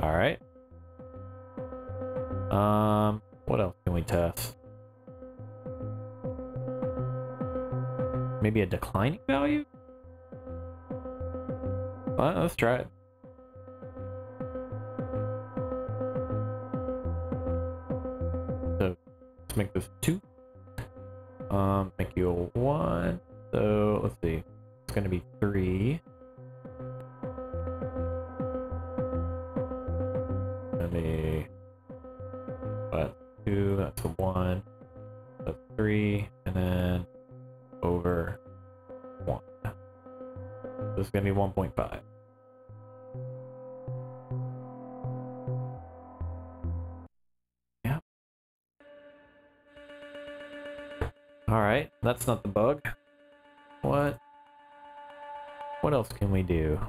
Alright. What else can we test? Maybe a declining value? Well, let's try it. So let's make this 2. Make you a 1. So let's see. It's gonna be 3. Gonna be 2. That's a 1. That's 3, and then over 1. This is gonna be 1.5. Yeah. All right, that's not the bug. What? What else can we do?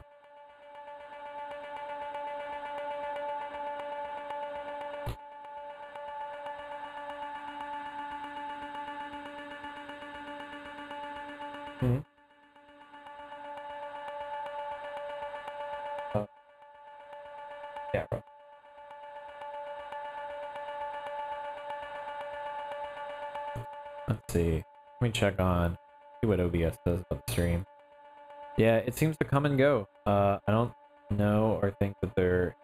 Hmm. Yeah. Let's see. Let me check on, see what OBS says about the stream. Yeah, it seems to come and go. I don't know or think that there's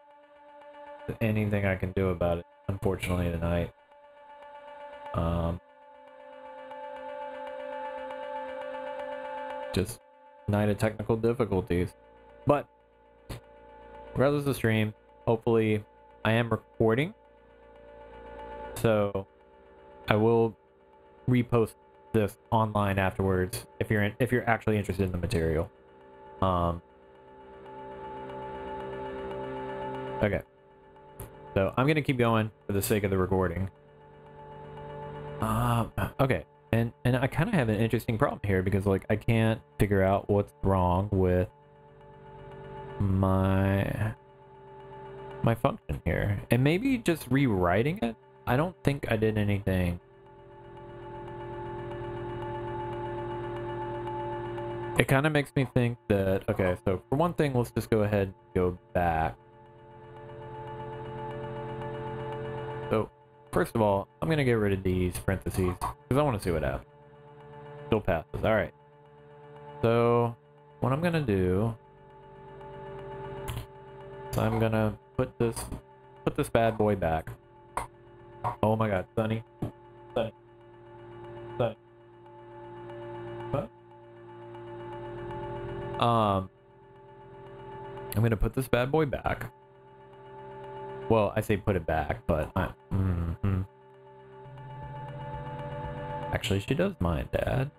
anything I can do about it, unfortunately, tonight. Just night of technical difficulties. But regardless of the stream, hopefully I am recording. So I will repost this online afterwards if you're actually interested in the material. Okay. So I'm gonna keep going for the sake of the recording. Okay. And I kind of have an interesting problem here because like I can't figure out what's wrong with my function here. And maybe just rewriting it? I don't think I did anything. It kind of makes me think that, okay, so for one thing, let's just go ahead and go back. So, first of all, I'm going to get rid of these parentheses because I want to see what happens. Still passes. All right. So, what I'm going to do is I'm going to put this bad boy back. Oh my god, Sunny. Sunny. Sunny. What? I'm going to put this bad boy back. Well, I say put it back, but actually, she does mind, Dad.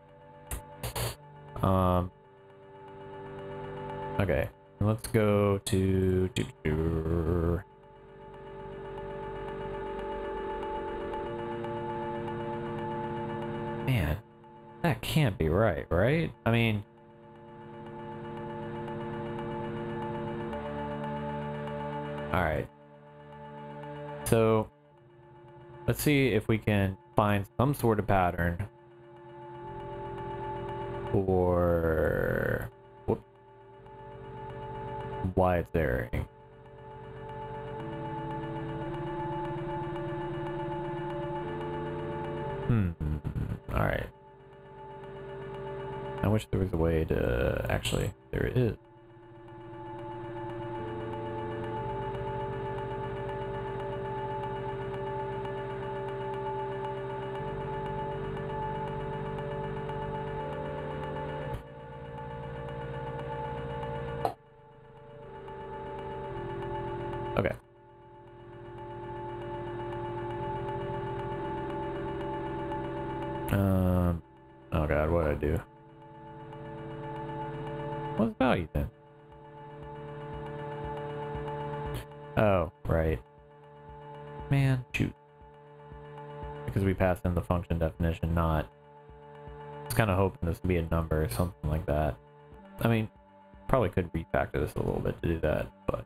Okay, let's go to man, that can't be right, right? I mean, all right. So let's see if we can find some sort of pattern for why it's erroring. All right. I wish there was a way to actually. There is. Okay. Oh god, what did I do? What's value then? Oh, right. Man, shoot. Because we passed in the function definition, not... I was kind of hoping this would be a number or something like that. I mean, probably could refactor this a little bit to do that, but...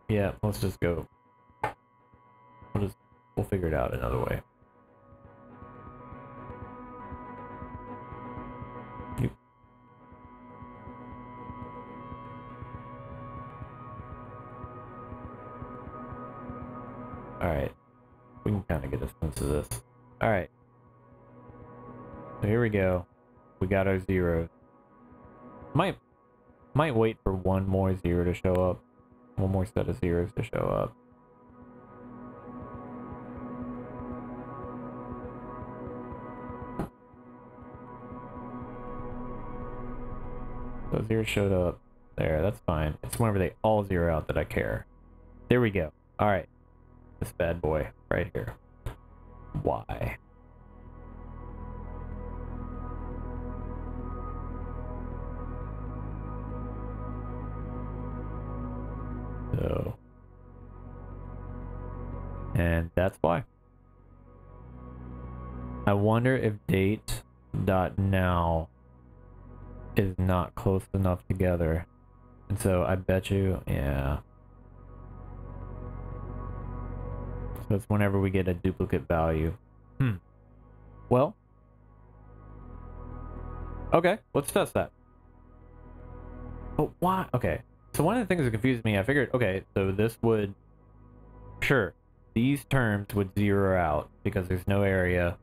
yeah, let's just go. We'll figure it out another way. Alright. We can kind of get a sense of this. Alright. So here we go. We got our zeros. Might wait for one more zero to show up. One more set of zeros to show up. So zero showed up there. That's fine. It's whenever they all zero out that I care. There we go. Alright. This bad boy right here. Why? So, and that's why. I wonder if date dot now is not close enough together. And so I bet you, yeah. So it's whenever we get a duplicate value. Well, okay, let's test that. Oh, why? Okay. So one of the things that confused me, I figured, okay, so this would, sure, these terms would zero out because there's no area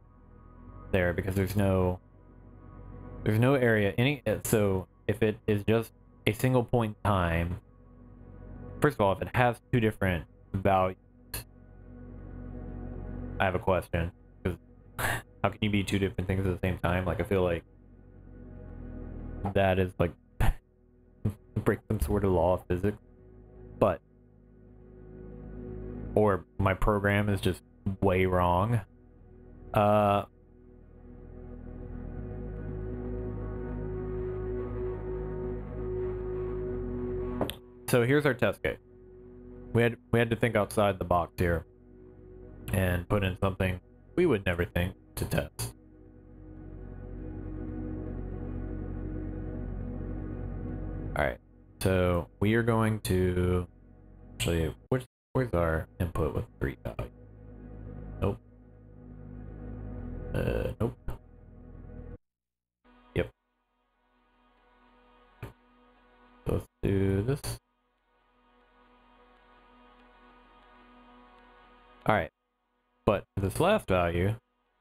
there, because there's no area so if it is just a single point in time, first of all, if it has two different values, I have a question, because how can you be two different things at the same time? Like, I feel like that is like break some sort of law of physics, but or my program is just way wrong. So here's our test case. We had to think outside the box here and put in something we would never think to test. Alright, so we are going to actually, where's our input with 3 values? Nope. Nope. Yep. So let's do this. Alright, but for this last value,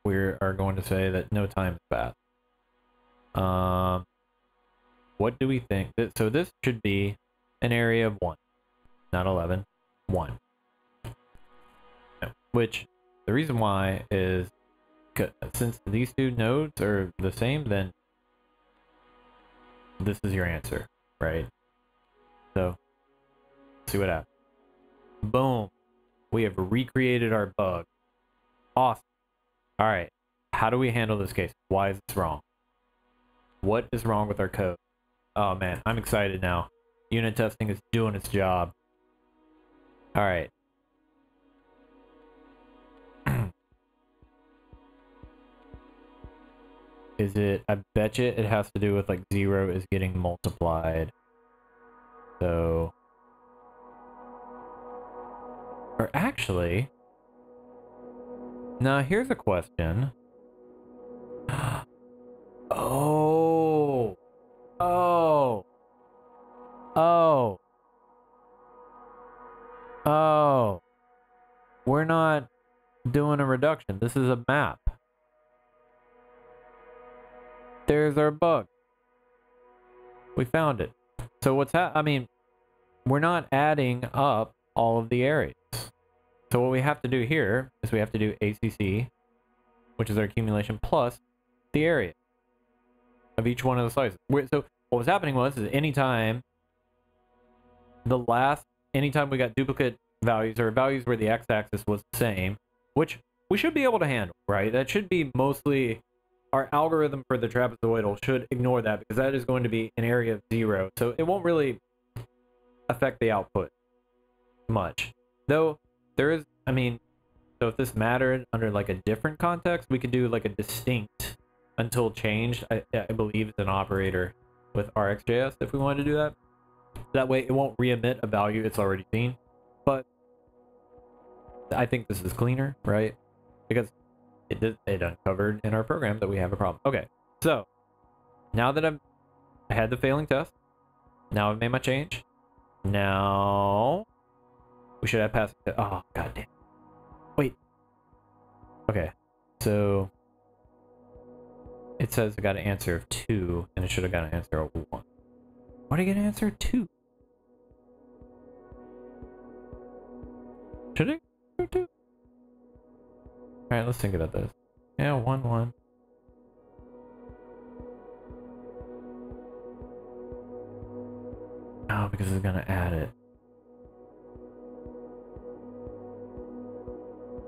we are going to say that no time has passed. What do we think? So this should be an area of 1, not 11, 1. No. Which, the reason why is, since these two nodes are the same, then this is your answer, right? So, see what happens. Boom. We have recreated our bug. Awesome. Alright, how do we handle this case? Why is this wrong? What is wrong with our code? Oh man, I'm excited now. Unit testing is doing its job. Alright. Is it, I bet you it has to do with like 0 is getting multiplied. So, or actually, now here's a question. Oh, oh, oh, oh, we're not doing a reduction. This is a map. There's our bug. We found it. So what's I mean, we're not adding up all of the areas. So what we have to do here is we have to do ACC, which is our accumulation, plus the area of each one of the slices. So what was happening was, is anytime we got duplicate values or values where the x-axis was the same, which we should be able to handle, right? That should be mostly, our algorithm for the trapezoidal should ignore that because that is going to be an area of 0. So it won't really affect the output much. Though there is, I mean, so if this mattered under like a different context, we could do like a distinct until changed, I believe it's an operator with RxJS if we wanted to do that. That way it won't re-emit a value it's already seen. But I think this is cleaner, right? Because it uncovered in our program that we have a problem. Okay, so now that I had the failing test, now I've made my change. Now we should have passed. Oh, god damn. Wait. Okay, so it says I got an answer of 2, and it should have got an answer of 1. Why did I get an answer of 2? Should it go 2? Alright, let's think about this. Yeah, 1, 1. Oh, because it's gonna add it.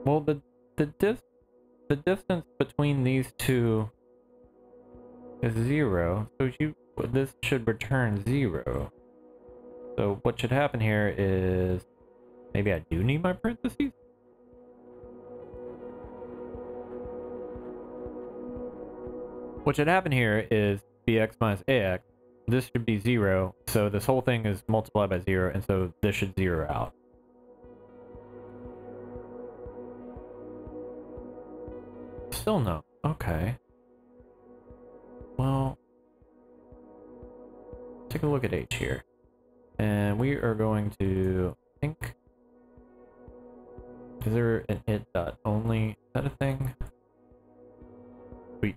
Well, the distance between these two is 0, so this should return 0. So what should happen here is maybe I do need my parentheses. what should happen here is bx minus ax. This should be 0, so this whole thing is multiplied by 0, and so this should 0 out. Still no. Okay. Well, take a look at h here. And we are going to think... Is there an it dot only? Is that a thing? Wait.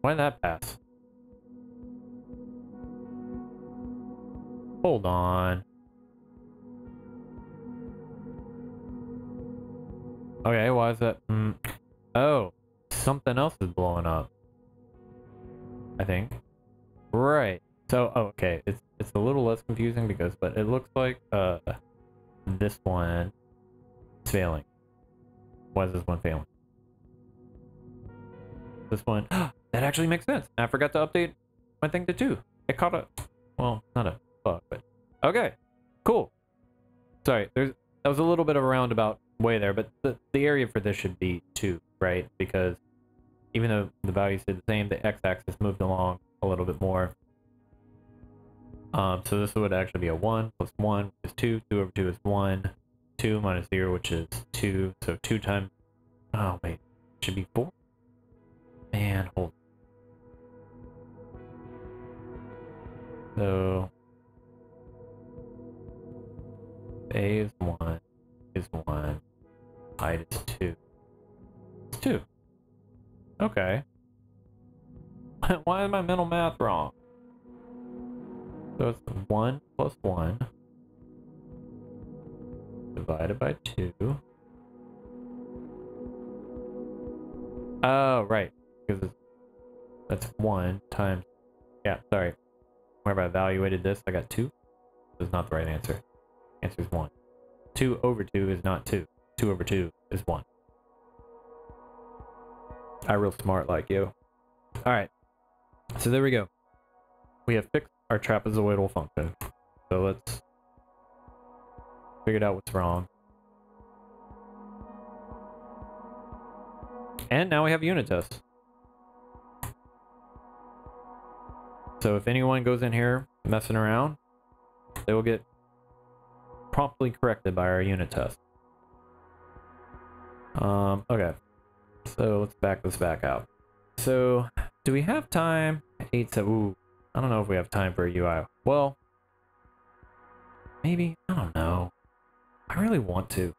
Why did that pass? Hold on. Okay, why is that? Oh, something else is blowing up. I think. Right. So, oh, okay, it's a little less confusing because, but it looks like this one is failing. Why is this one failing? This one, that actually makes sense. I forgot to update my thing to 2. It caught a, well, not a bug, but okay, cool. Sorry, that was a little bit of a roundabout way there, but the area for this should be 2, right? Because even though the values stayed the same, the x-axis moved along a little bit more. So this would actually be a 1 plus 1 is 2. 2 over 2 is 1. 2 minus 0, which is 2. So 2 times... Oh, wait. It should be 4? Man, hold on. So... A is 1. Is 1. Height is 2. It's 2. Okay. Why is my mental math wrong? So it's 1 plus 1 divided by 2. Oh, right. Because that's 1 times... Yeah, sorry. Whenever I evaluated this, I got 2. That's not the right answer. Answer is 1. 2 over 2 is not 2. 2 over 2 is 1. I'm real smart like you. Alright. So there we go. We have fixed our trapezoidal function. So let's figure out what's wrong. And now we have unit tests. So if anyone goes in here messing around, they will get promptly corrected by our unit test. Okay. So let's back this back out. So do we have time? 8-7. Ooh. I don't know if we have time for a UI. Well, maybe. I don't know. I really want to.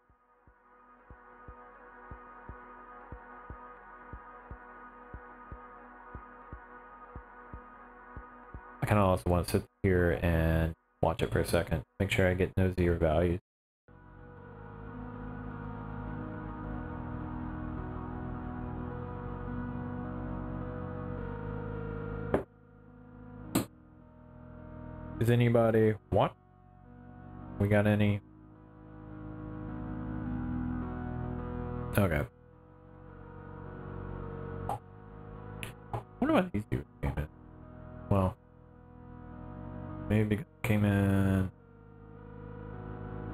I kind of also want to sit here and watch it for a second. Make sure I get no 0 values. Does anybody want? We got any? Okay. I wonder why these two came in. Well, maybe because it came in.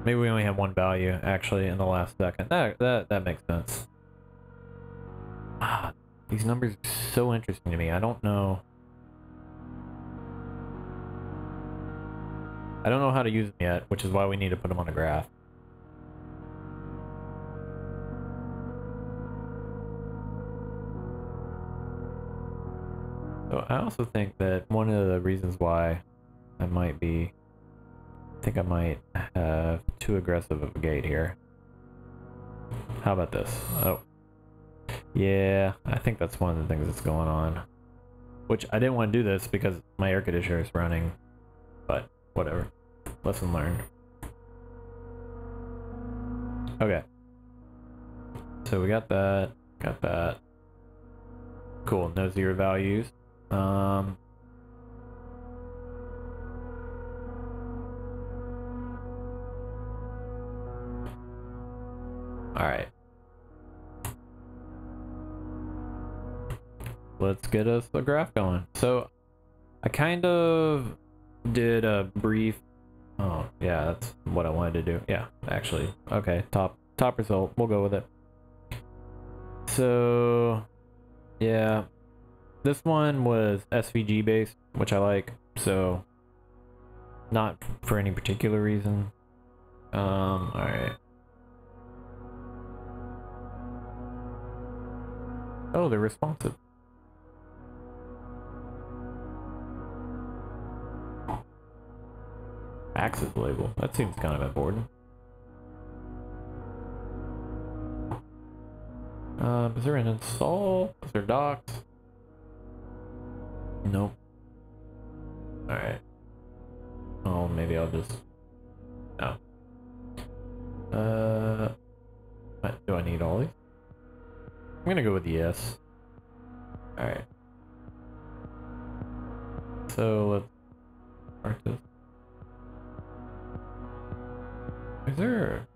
Maybe we only have 1 value actually in the last second. That makes sense. Ah, these numbers are so interesting to me. I don't know how to use them yet, which is why we need to put them on a graph. So I also think that one of the reasons why I might have too aggressive of a gate here. How about this? Oh. Yeah, I think that's one of the things that's going on. Which I didn't want to do this because my air conditioner is running, but whatever. Lesson learned. Okay. So we got that. Got that. Cool. No 0 values. Alright. Let's get us the graph going. So I kind of did a brief... Oh, yeah, that's what I wanted to do. Yeah, actually. Okay, top result. We'll go with it. So yeah, this one was SVG based, which I like. So not for any particular reason. All right. Oh, they're responsive. Access label. That seems kind of important. Is there an install? Is there docs? Nope. Alright. Oh, maybe I'll just... No. What, do I need all these? I'm gonna go with yes. Alright. So, let's start this. Is there...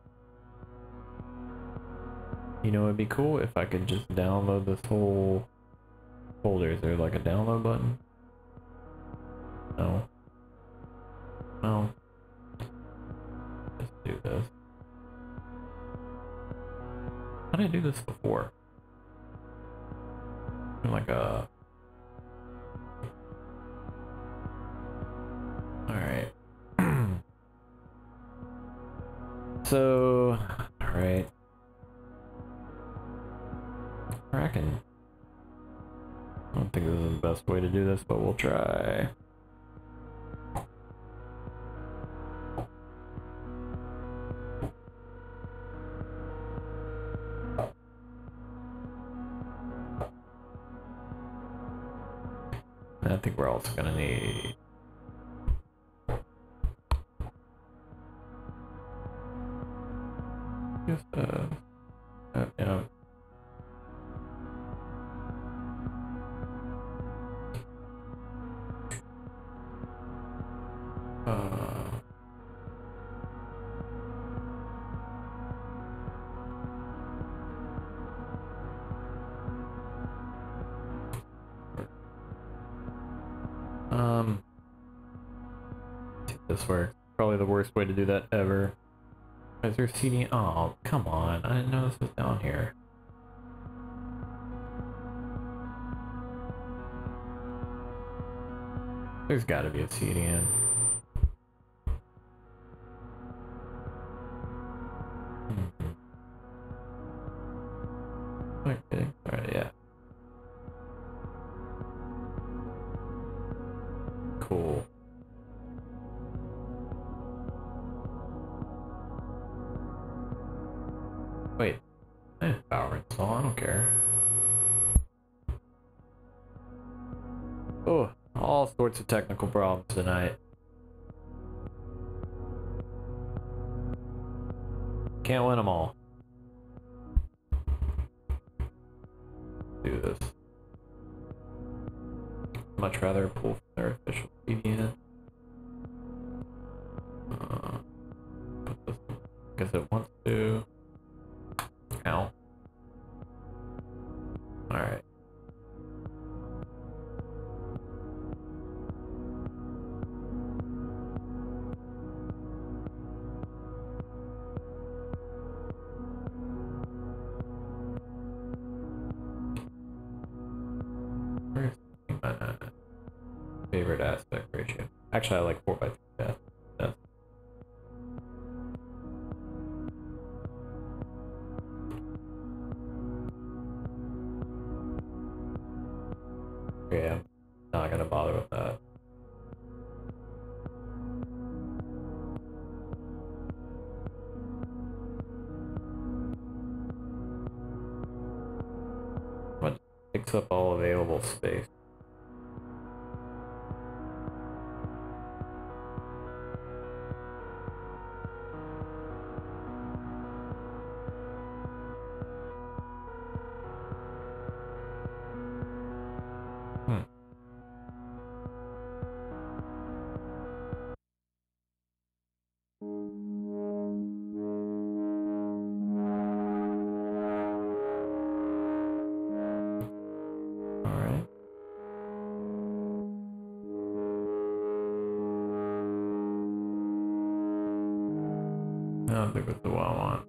You know, it'd be cool if I could just download this whole folder. Is there like a download button? No. No. Let's do this. How did I do this before? Like a... Alright. So... Alright. I don't think this is the best way to do this, but we'll try. I think we're also gonna need just yeah. This works. Probably the worst way to do that ever. Is there CD? Oh, come on. I didn't know this was down here. There's gotta be a CDN. Okay, alright, yeah. Cool. Wait, power install, I don't care. Oh, all sorts of technical problems tonight. Can't win them all. Do this. Much rather pull from their official CDN. Put this because it wants to. Ow. Alright. Where's my favorite aspect ratio? Actually, I like 4:3. That's okay, I'm not gonna bother with that. What takes up all available space? I don't think that's what I want.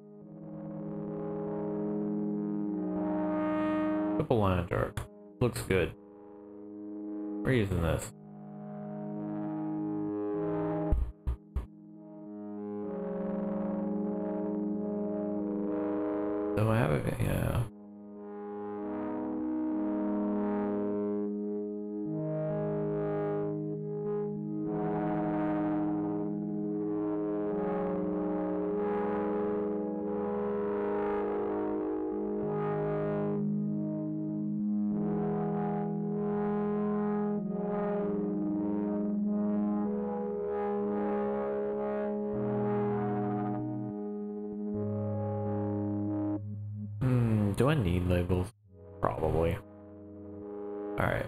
Simple line chart. Looks good. We're using this. So I have it, yeah. Do I need labels? Probably. Alright.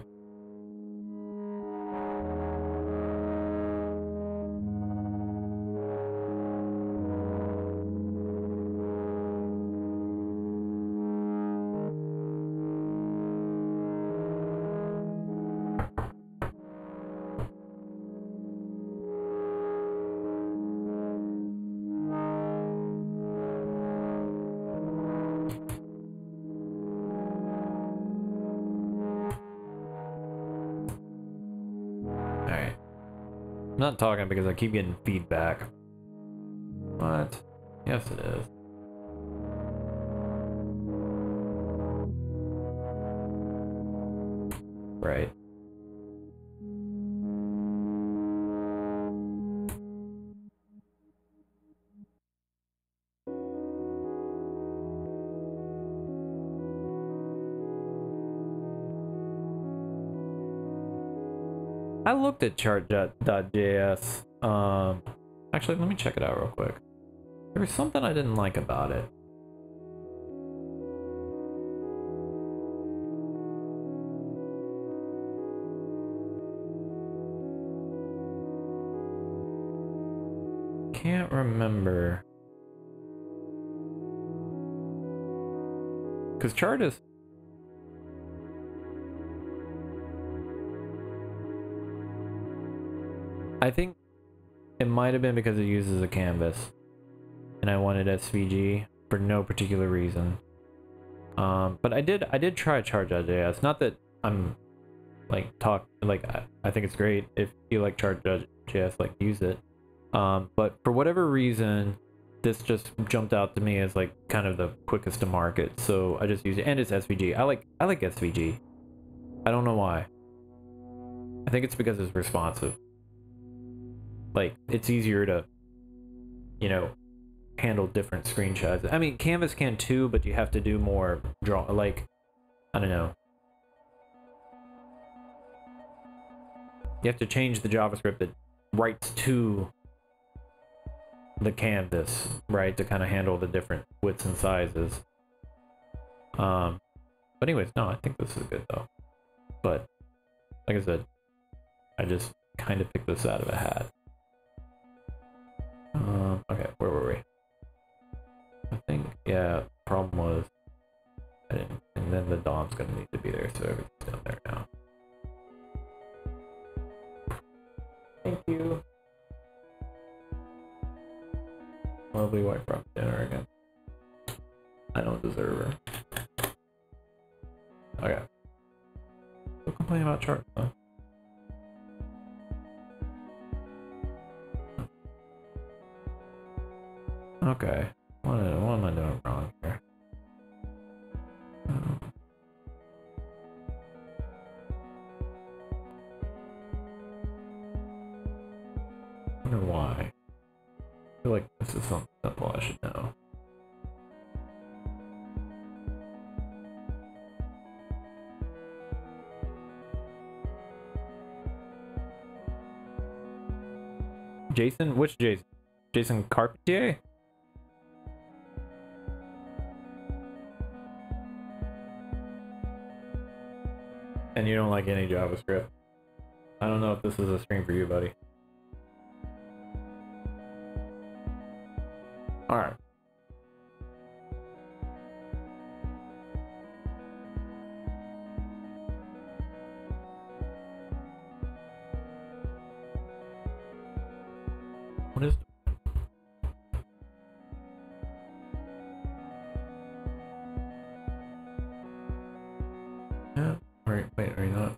Alright. I'm not talking because I keep getting feedback. What? Yes, it is. Right. I looked at Chart.js. Actually, let me check it out real quick. There was something I didn't like about it. Can't remember. Because Chartist... I think it might have been because it uses a canvas. And I wanted SVG for no particular reason. But I did try Chart.js. Not that I'm like I think it's great. If you like Chart.js, like use it. But for whatever reason, this just jumped out to me as like kind of the quickest to market. So I just use it, and it's SVG. I like SVG. I don't know why. I think it's because it's responsive. Like it's easier to, you know, handle different screenshots. I mean, Canvas can too, but you have to do more like, I don't know. You have to change the JavaScript that writes to the canvas, right, to kind of handle the different widths and sizes. But anyways, no, I think this is good though. But like I said, I just kind of picked this out of a hat. Okay, where were we? I think, yeah, problem was I didn't, and then the DOM's gonna need to be there, so everything's down there now. Thank you. Lovely white frog dinner again. I don't deserve her. Okay. Don't complain about chart though. Okay. What am I doing wrong here? I wonder why. I feel like this is something simple I should know. Jason? Which Jason? Jason Carpentier? And you don't like any JavaScript. I don't know if this is a stream for you, buddy. Alright. What is... Yeah. Wait, are you not?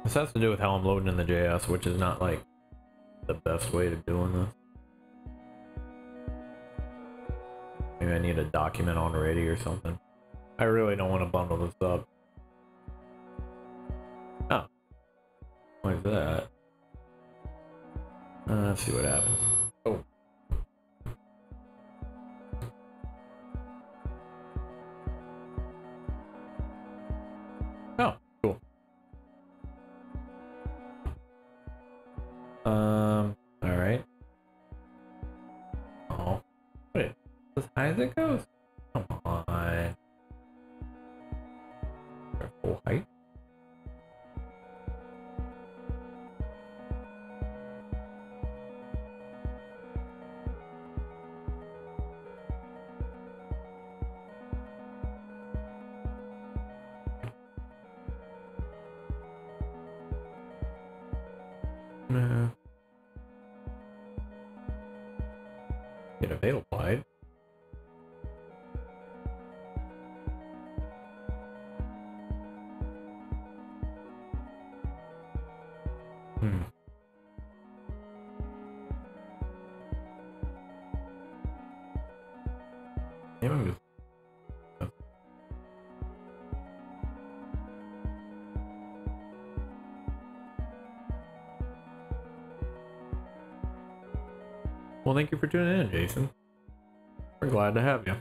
This has to do with how I'm loading in the JS, which is not like the best way of doing this. Maybe I need a document already or something. I really don't want to bundle this up. Oh. What is that? Let's see what happens. Oh. Oh, cool. Alright. Oh. Wait. As high as it goes? Come on. Full height? No. Get a veil applied. Maybe I'm just... Well, thank you for tuning in, Jason. We're glad to have you.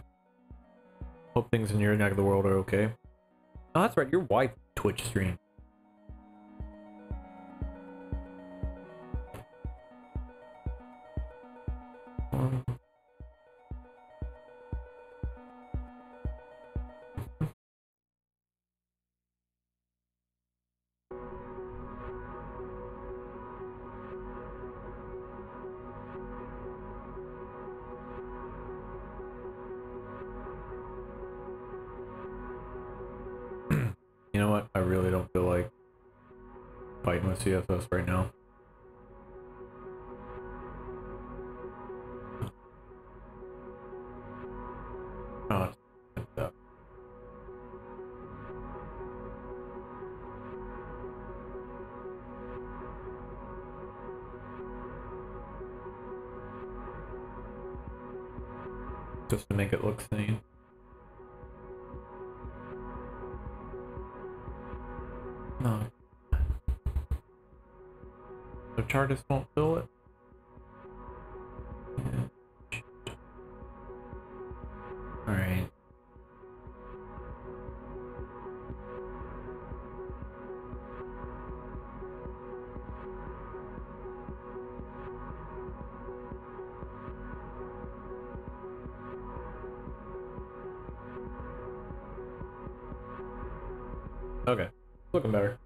Hope things in your neck of the world are okay. Oh, that's right, your wife Twitch stream. You know what? I really don't feel like fighting with CSS right now. Oh, it's up. Just to make it look sane. No. The Chartist won't fill it? Yeah. Alright. Okay. Looking better.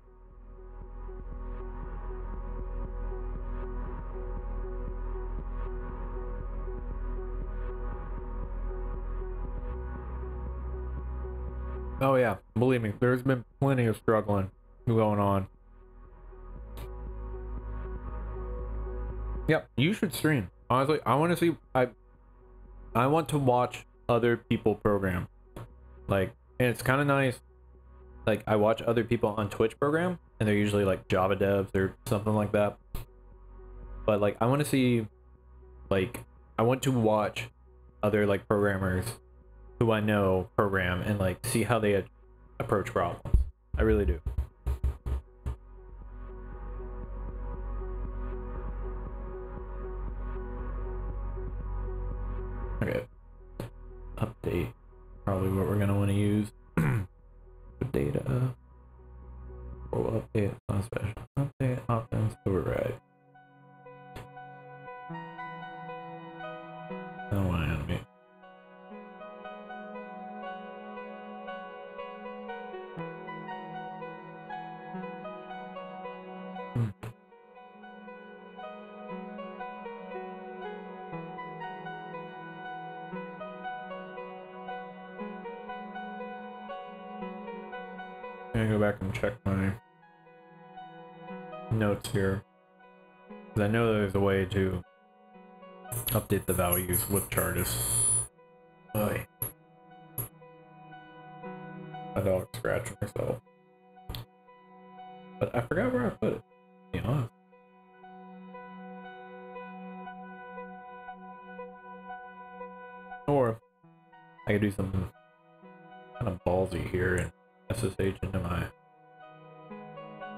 Oh yeah, believe me, there's been plenty of struggling going on. Yep, you should stream. Honestly, I want to see. I want to watch other people program. Like, and it's kind of nice. Like, I watch other people on Twitch program, and they're usually like Java devs or something like that. But like, I want to see, like, I want to watch other like programmers who I know program and like see how they approach problems. I really do. Okay. Update. Probably what we're gonna want to use. Data. Or update. Not special. Update. Options. Override. I don't want to animate. I'm gonna go back and check my notes here, because I know there's a way to update the values with Chartist. My dog scratching herself. But I forgot where I put it, to be honest. Or I could do something kind of ballsy here and SSH into my...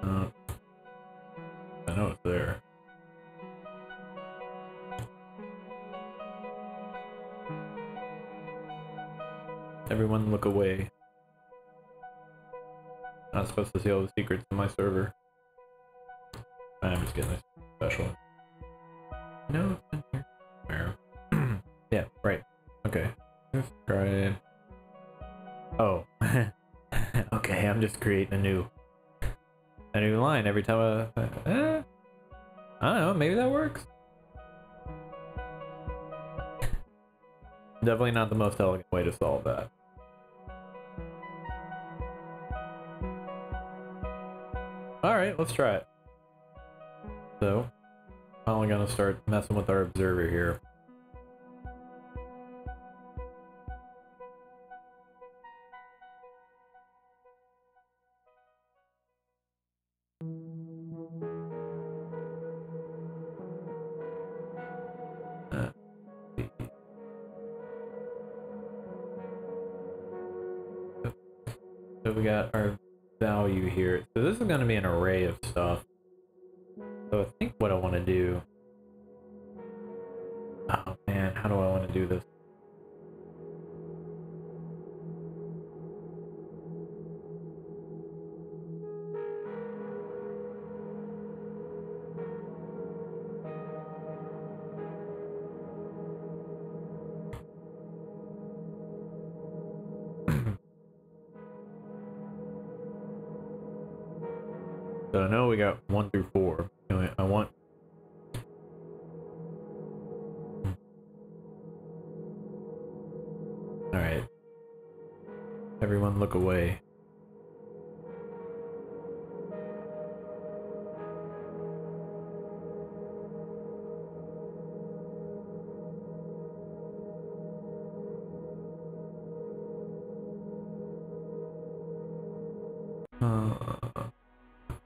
I know it's there. Everyone look away. Not supposed to see all the secrets in my server. I'm just getting this special. No, it's in here. Where? Yeah, right. Okay. Subscribe. Oh. Okay, I'm just creating a new line every time I don't know, maybe that works. Definitely not the most elegant way to solve that. Alright, let's try it. So, finally gonna start messing with our observer here. So we got our value here. So this is going to be an array of stuff. So I think what I want to do... Oh man, how do I want to do this? So I know we got 1 through 4. I want... Alright. Everyone look away.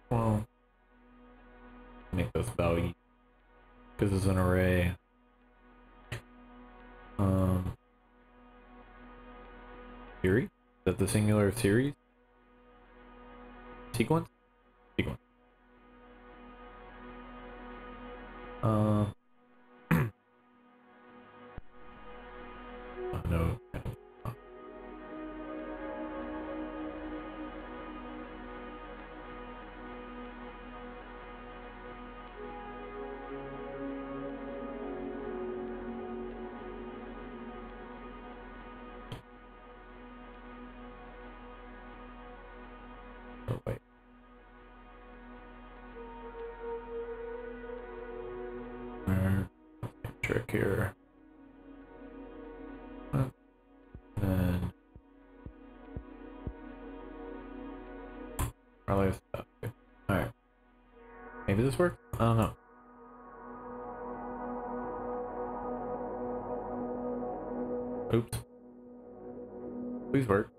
Well... Make this value. Because it's an array. Series? Is that the singular of series? Sequence? Sequence. Oh no. Oh wait. Trick here. And probably stuff. Alright. Maybe this works? I don't know. Oops. Please work.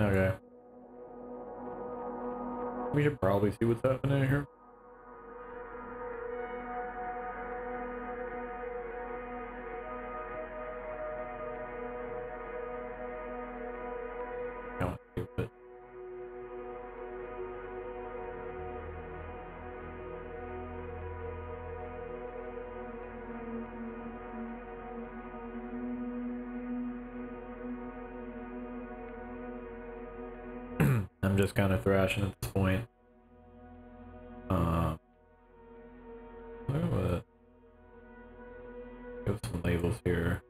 Okay. We should probably see what's happening here. I'm just kind of thrashing at this point. Give some labels here.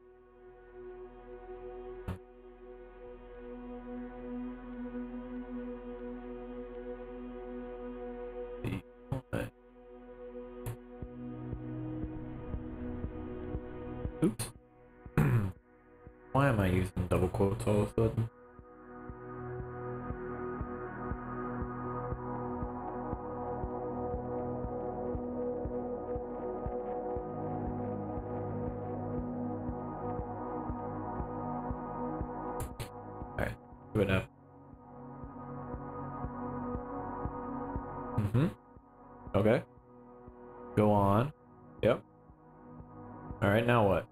Oops. Why am I using double quotes all of a sudden? Good enough. Okay. Go on. Yep. Alright, now what?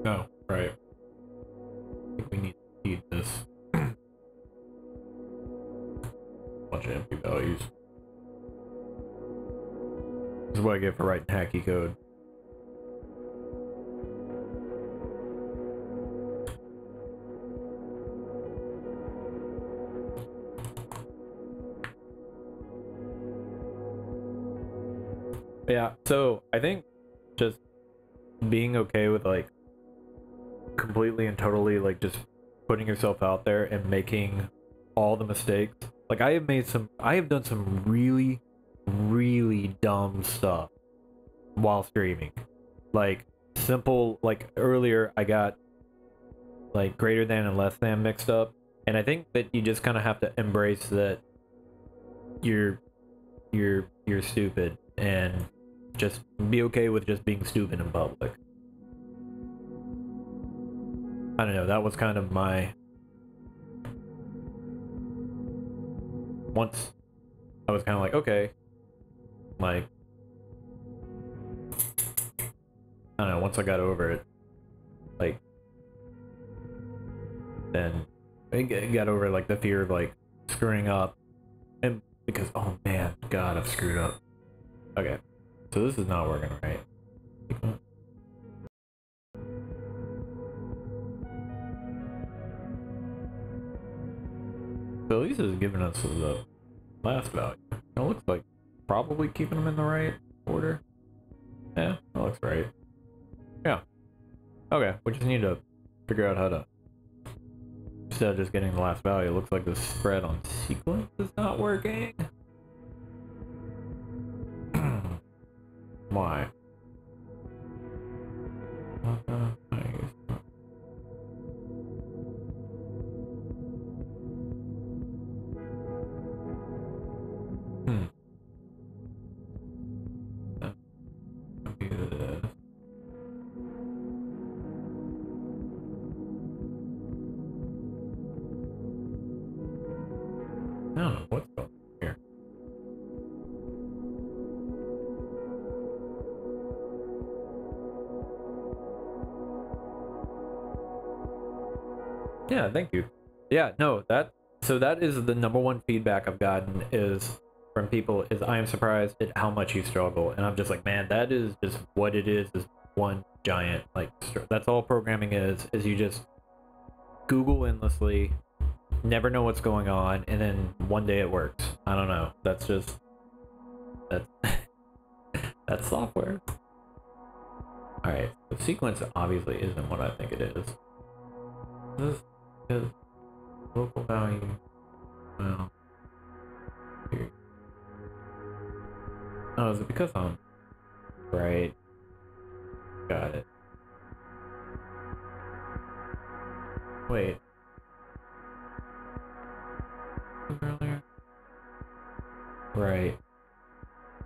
No, right. I think we need to feed this. Bunch of empty values. This is what I get for writing hacky code. Yeah, so I think just being okay with like completely and totally like just putting yourself out there and making all the mistakes. Like I have done some really, really dumb stuff while streaming. Like simple, like earlier I got like greater than and less than mixed up. And I think that you just kind of have to embrace that you're stupid and just be okay with just being stupid in public. I don't know, that was kind of my... Once I was kind of like, okay, like, I don't know, once I got over it, like, then I got over like the fear of like screwing up, and because, oh man, God, I've screwed up. Okay, so this is not working right. So at least it's giving us the last value. It looks like probably keeping them in the right order. Yeah, that looks right. Yeah. Okay, we just need to figure out how to, instead of just getting the last value, it looks like the spread on sequence is not working. Why? I don't know what's going on here. Yeah, thank you. Yeah, no, that is the number one feedback I've gotten is from people is I am surprised at how much you struggle, and I'm just like, man, that is just what it is one giant like that's all programming is you just Google endlessly, never know what's going on, and then one day it works. I don't know. That's just that's software. All right, the sequence obviously isn't what I think it is. This is local value. Well, here. Oh, is it because I'm right? Got it. Wait. Earlier? Right.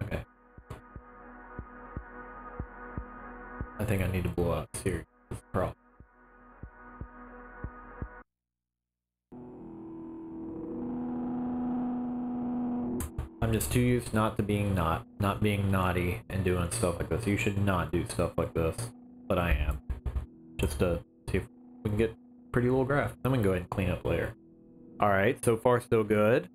Okay. I think I need to blow out Siri. This is a problem. I'm just too used not being naughty and doing stuff like this. You should not do stuff like this, but I am. Just to see if we can get pretty little graph. Then we can go ahead and clean up later. Alright, so far so good.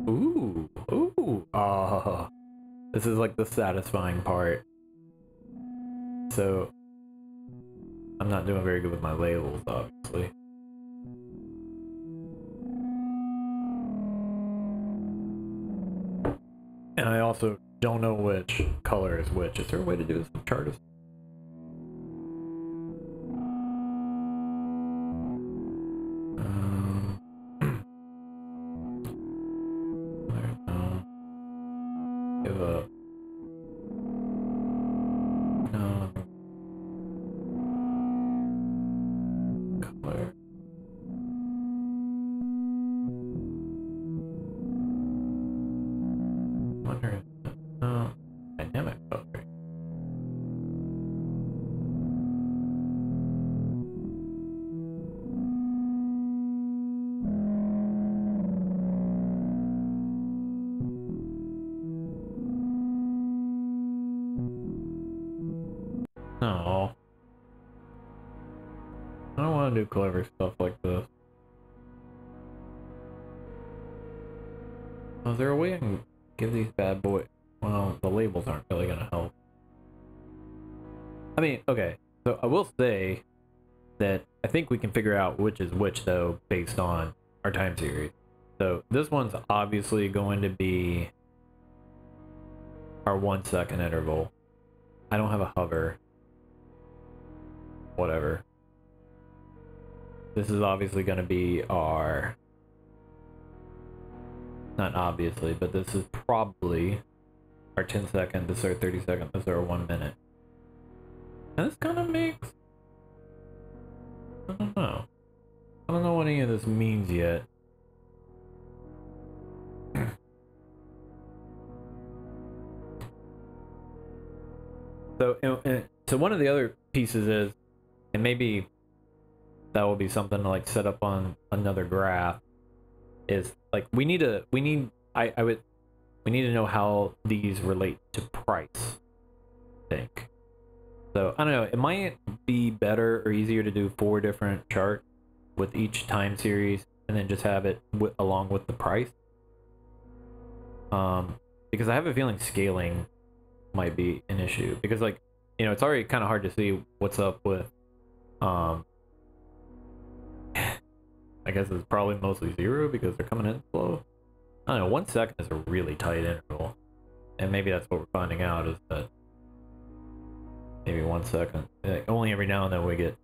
Ooh, ooh. Oh, this is like the satisfying part. So, I'm not doing very good with my labels, obviously. And I also don't know which color is which. Is there a way to do this with Chartist? Dynamic. Okay. No. I don't want to do clever stuff like this. Oh, is there a way I can give these bad boys... Well, the labels aren't really going to help. I mean, okay. So I will say that I think we can figure out which is which, though, based on our time series. So this one's obviously going to be our 1 second interval. I don't have a hover. Whatever. This is obviously going to be our... Not obviously, but this is probably our 10 second, this is our 30 second, this is our 1 minute. And this kind of makes... I don't know. I don't know what any of this means yet. So one of the other pieces is, and maybe that will be something to like set up on another graph, is like we need to know how these relate to price, I think. So I don't know, it might be better or easier to do 4 different charts with each time series and then just have it along with the price. Because I have a feeling scaling might be an issue, because like, you know, it's already kind of hard to see what's up with I guess it's probably mostly 0 because they're coming in slow. I don't know, 1 second is a really tight interval, and maybe that's what we're finding out, is that maybe 1 second, like, only every now and then we get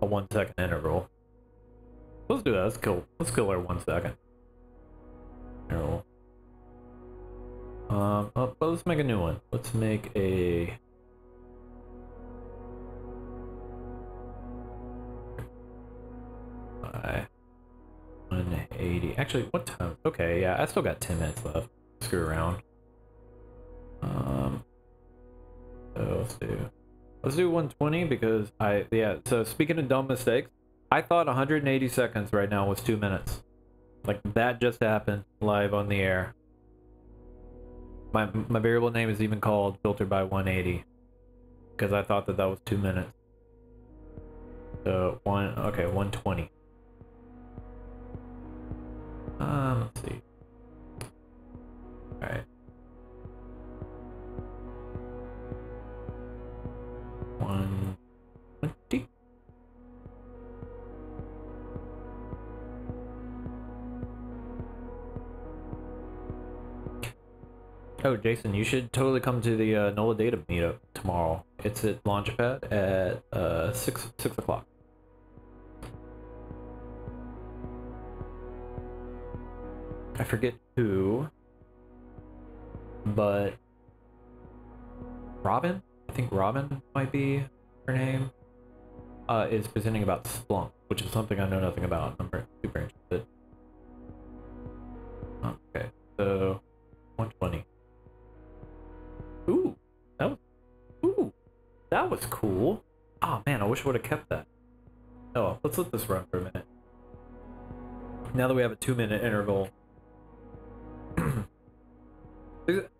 a 1 second interval. Let's do that. Let's kill our 1 second interval. But let's make a new one. Let's make a... Bye. 180. Actually, what time? Okay, yeah, I still got 10 minutes left. Screw around. So let's do 120 because so speaking of dumb mistakes, I thought 180 seconds right now was 2 minutes. Like, that just happened live on the air. My variable name is even called filtered by 180 because I thought that was 2 minutes. So 120. Let's see. All right. 120. Oh, Jason, you should totally come to the NOLA Data meetup tomorrow. It's at Launchpad at 6 o'clock. I forget who, but Robin, I think Robin might be her name, is presenting about Splunk, which is something I know nothing about. I'm super interested. Okay, so 120. Ooh, that was cool. Oh man, I wish I would have kept that. Oh, let's let this run for a minute. Now that we have a 2-minute interval.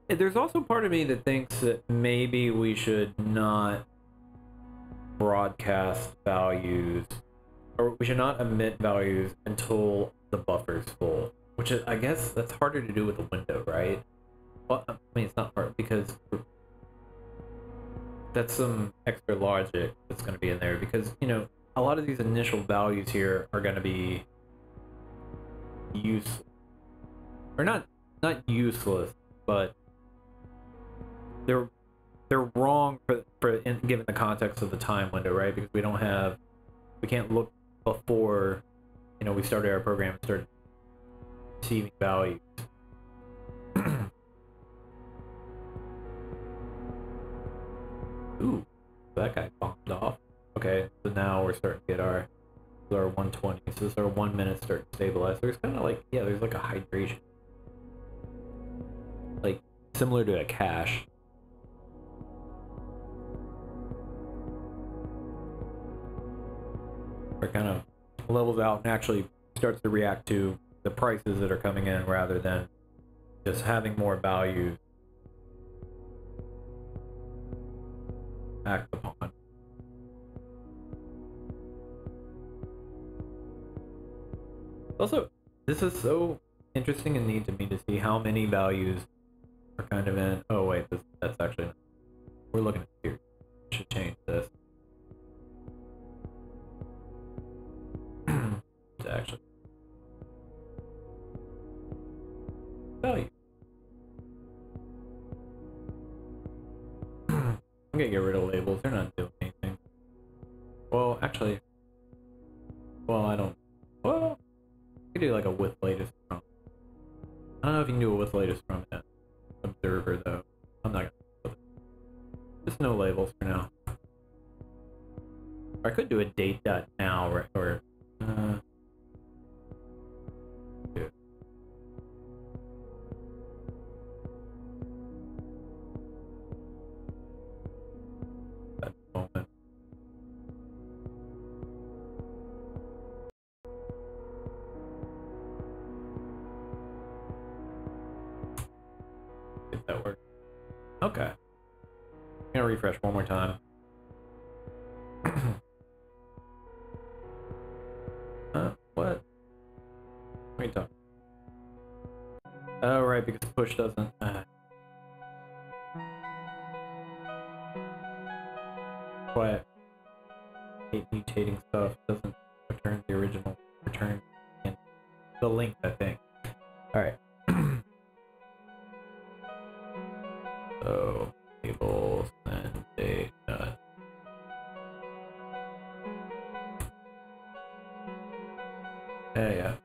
There's also part of me that thinks that maybe we should not broadcast values, or we should not emit values until the buffer's full, which is, I guess that's harder to do with a window, right? Well, I mean, it's not hard because that's some extra logic that's going to be in there, because, you know, a lot of these initial values here are going to be useless, or not useless, but they're wrong given the context of the time window, right? Because we can't look before, you know, we started our program and started receiving values. Ooh, that guy bombed off. Okay, so now we're starting to get our 120. So this is our 1 minute start to stabilize. There's kind of like, yeah, there's like a hydration. Like similar to a cache. Where it kind of levels out and actually starts to react to the prices that are coming in rather than just having more value act upon. Also, this is so interesting and neat to me to see how many values are kind of in. Oh wait, that's actually, we're looking at here. Should change this. To actually value. I'm gonna get rid of labels. They're not doing anything. Well, actually, well, I don't. Well, you could do like a with latest from. I don't know if you can do a with latest from that observer though. I'm not gonna. Just no labels for now. Or I could do a date dot now or yeah. That moment. If that works. Okay. I'm gonna refresh one more time. What? What are you talking? Oh, right, because push doesn't. Quiet. Hate mutating stuff. Doesn't return the original. Return in the link, I think. Alright. So, labels and data. Yeah.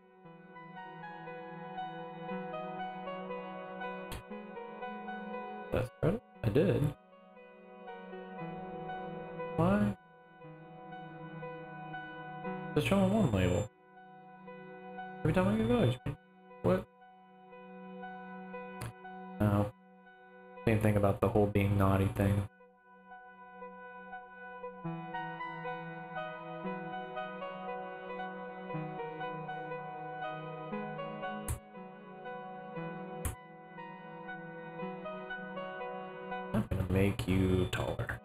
That's right. I did. Why? Just showing one label. Every time I get village. What? No. Same thing about the whole being naughty thing. I'm gonna make you taller.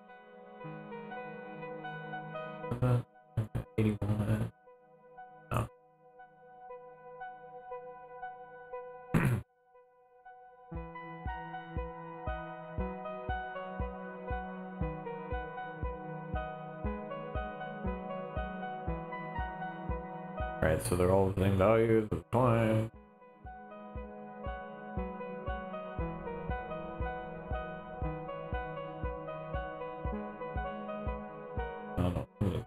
81. No. Alright, so they're all the same values, it's fine. Oh, no.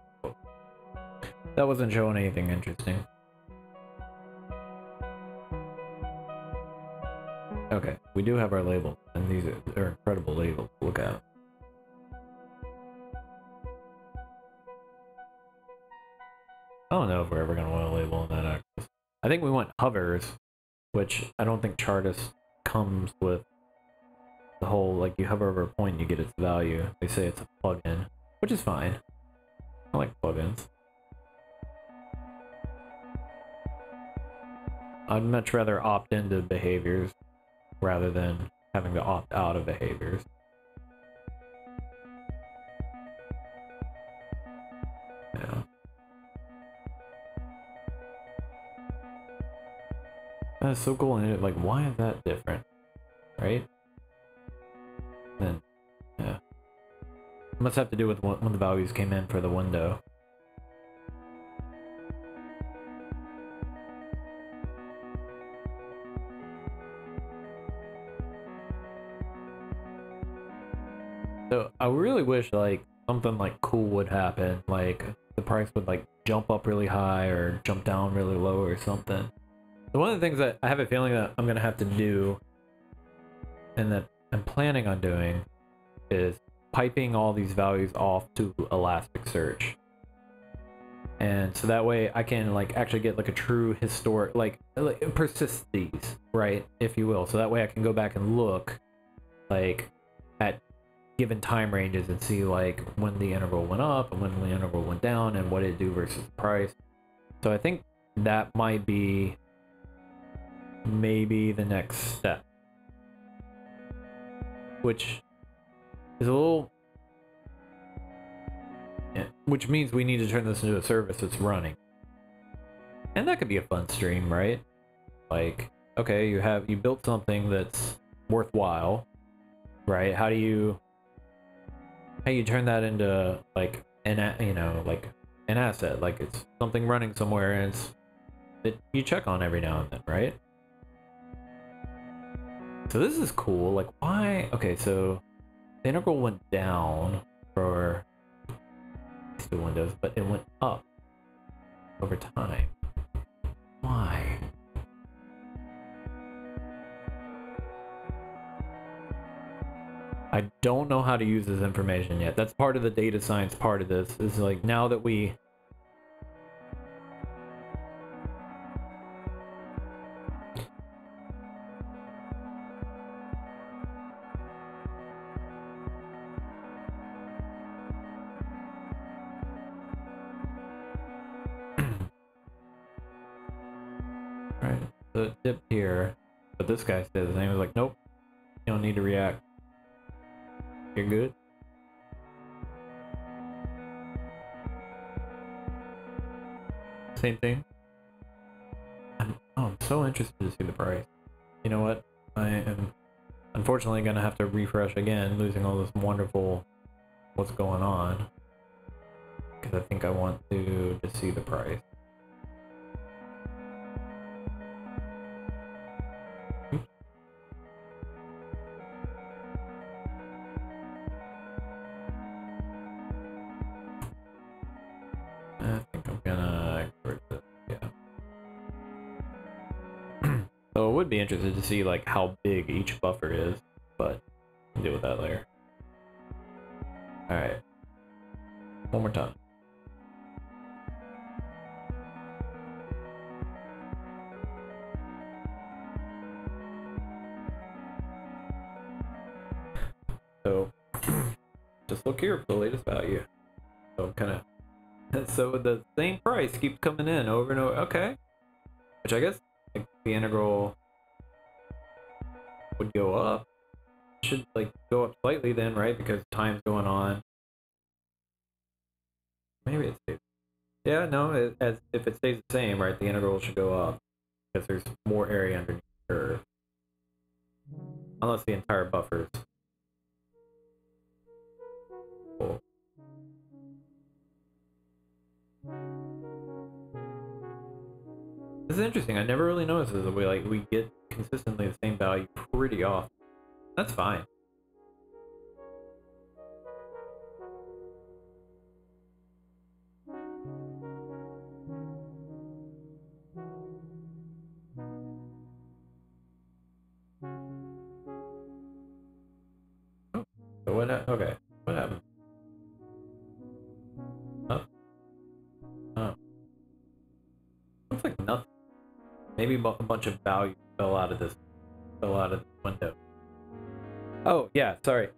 That wasn't showing anything interesting. Okay, we do have our labels, and these are incredible labels to look at. I don't know if we're ever going to want a label in that axis. I think we want hovers, which I don't think Chartist comes with the whole, like, you hover over a point and you get its value. They say it's a plugin, which is fine. I like plugins. I'd much rather opt into behaviors rather than having to opt out of behaviors. Yeah. That's so cool, and like, why is that different? Right? Then, yeah. It must have to do with when the values came in for the window. So I really wish like something like cool would happen, like the price would like jump up really high or jump down really low or something. So one of the things that I have a feeling that I'm gonna have to do, and that I'm planning on doing, is piping all these values off to Elasticsearch. And so that way I can like actually get like a true historic, like persist these, right, if you will. So that way I can go back and look like at given time ranges and see like when the interval went up and when the interval went down and what it do versus price. So I think that might be maybe the next step, which is a little, which means we need to turn this into a service that's running. And that could be a fun stream, right? Like, okay, you built something that's worthwhile, right? How do you turn that into like an asset? Like it's something running somewhere and that you check on every now and then, right? So this is cool. Like, why? Okay, so the integral went down for these two windows, but it went up over time. Why? I don't know how to use this information yet. That's part of the data science part of this. Is like now that we right, so it dipped here, but this guy says, and he was like, nope, you don't need to react. You're good. Same thing. I'm so interested to see the price. You know what? I am unfortunately gonna have to refresh again, losing all this wonderful what's going on, because I think I want to just see the price. I think I'm gonna export this, yeah. So I would be interested to see like how big each buffer is, but we'll deal with that later. Alright. One more time. So just look here for the latest value. So kind of so the same price keeps coming in over and over. Okay, which I guess like, the integral would go up. It should like go up slightly then, right? Because time's going on. Maybe it stays. Yeah, no. As if it stays the same, right? The integral should go up because there's more area underneath the curve. Unless the entire buffer's full. This is interesting. I never really noticed this. We get consistently the same value pretty often. That's fine. Oh, so what? Okay, what happened? Oh, oh, looks like nothing. Maybe a bunch of value fell out of this window. Oh yeah, sorry.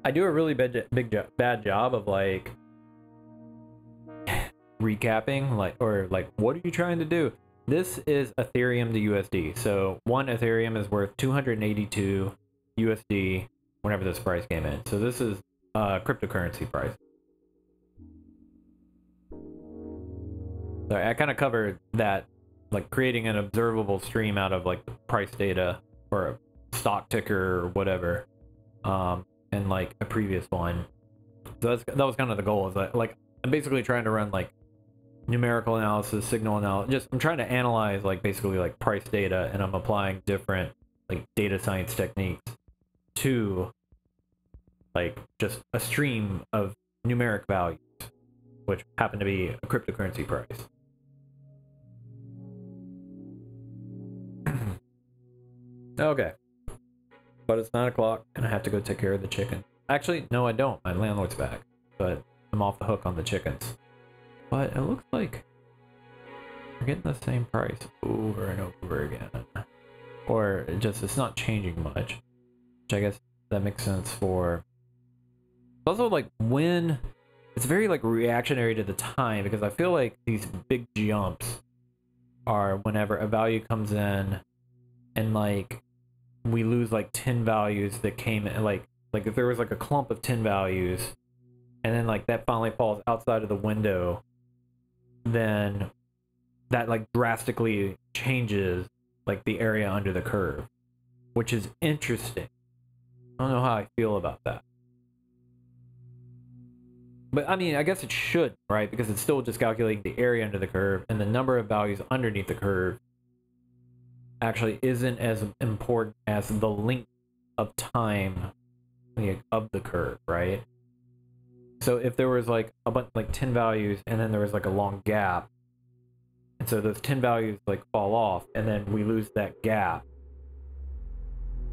I do a really bad job of like recapping, like what are you trying to do? This is Ethereum to USD. So one Ethereum is worth 282 USD whenever this price came in. So this is cryptocurrency price. Sorry, I kind of covered that, like creating an observable stream out of like the price data or a stock ticker or whatever, and like a previous one. So that was kind of the goal. Is like I'm basically trying to run like numerical analysis, signal analysis. I'm trying to analyze like basically like price data, and I'm applying different like data science techniques to like just a stream of numeric values, which happen to be a cryptocurrency price. Okay, but it's 9 o'clock and I have to go take care of the chicken. Actually, no, I don't. My landlord's back, but I'm off the hook on the chickens. But it looks like we're getting the same price over and over again, or it's not changing much. Which I guess that makes sense for. Also, like, when it's very like reactionary to the time, because I feel like these big jumps are whenever a value comes in and like we lose like 10 values that came in, like if there was like a clump of 10 values and then like that finally falls outside of the window, then that like drastically changes like the area under the curve, which is interesting. I don't know how I feel about that. But I mean, I guess it should, right? Because it's still just calculating the area under the curve, and the number of values underneath the curve actually isn't as important as the length of time of the curve, right? So if there was like a bunch, like 10 values, and then there was like a long gap, and so those 10 values like fall off, and then we lose that gap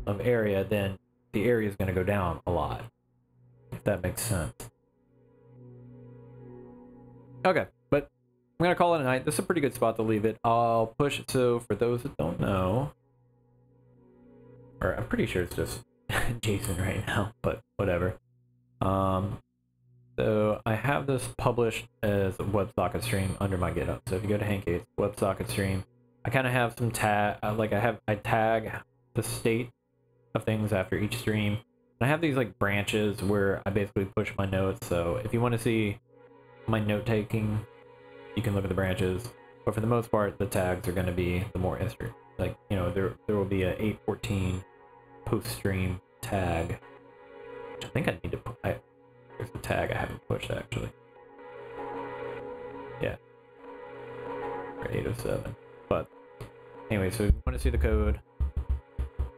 of area, then the area is going to go down a lot, if that makes sense. Okay, but I'm gonna call it a night. This is a pretty good spot to leave it. I'll push it. So for those that don't know, or I'm pretty sure it's just Jason right now, but whatever. So I have this published as a WebSocket stream under my GitHub. So if you go to Hankate's WebSocket stream, I kind of have some tag, I tag the state of things after each stream. And I have these like branches where I basically push my notes. So if you want to see my note taking, you can look at the branches, but for the most part the tags are going to be the more history, like, you know, there will be a 814 post stream tag, which I think I need to put. There's a tag I haven't pushed actually, yeah, for 807. But anyway, so if you want to see the code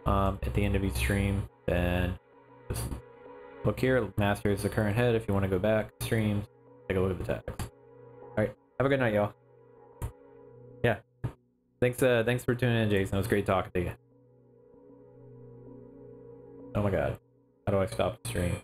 at the end of each stream, then just look here. Master is the current head. If you want to go back streams, take a look at the tags. All right, have a good night, y'all. Yeah, thanks for tuning in, Jason. It was great talking to you. Oh my god, how do I stop the stream?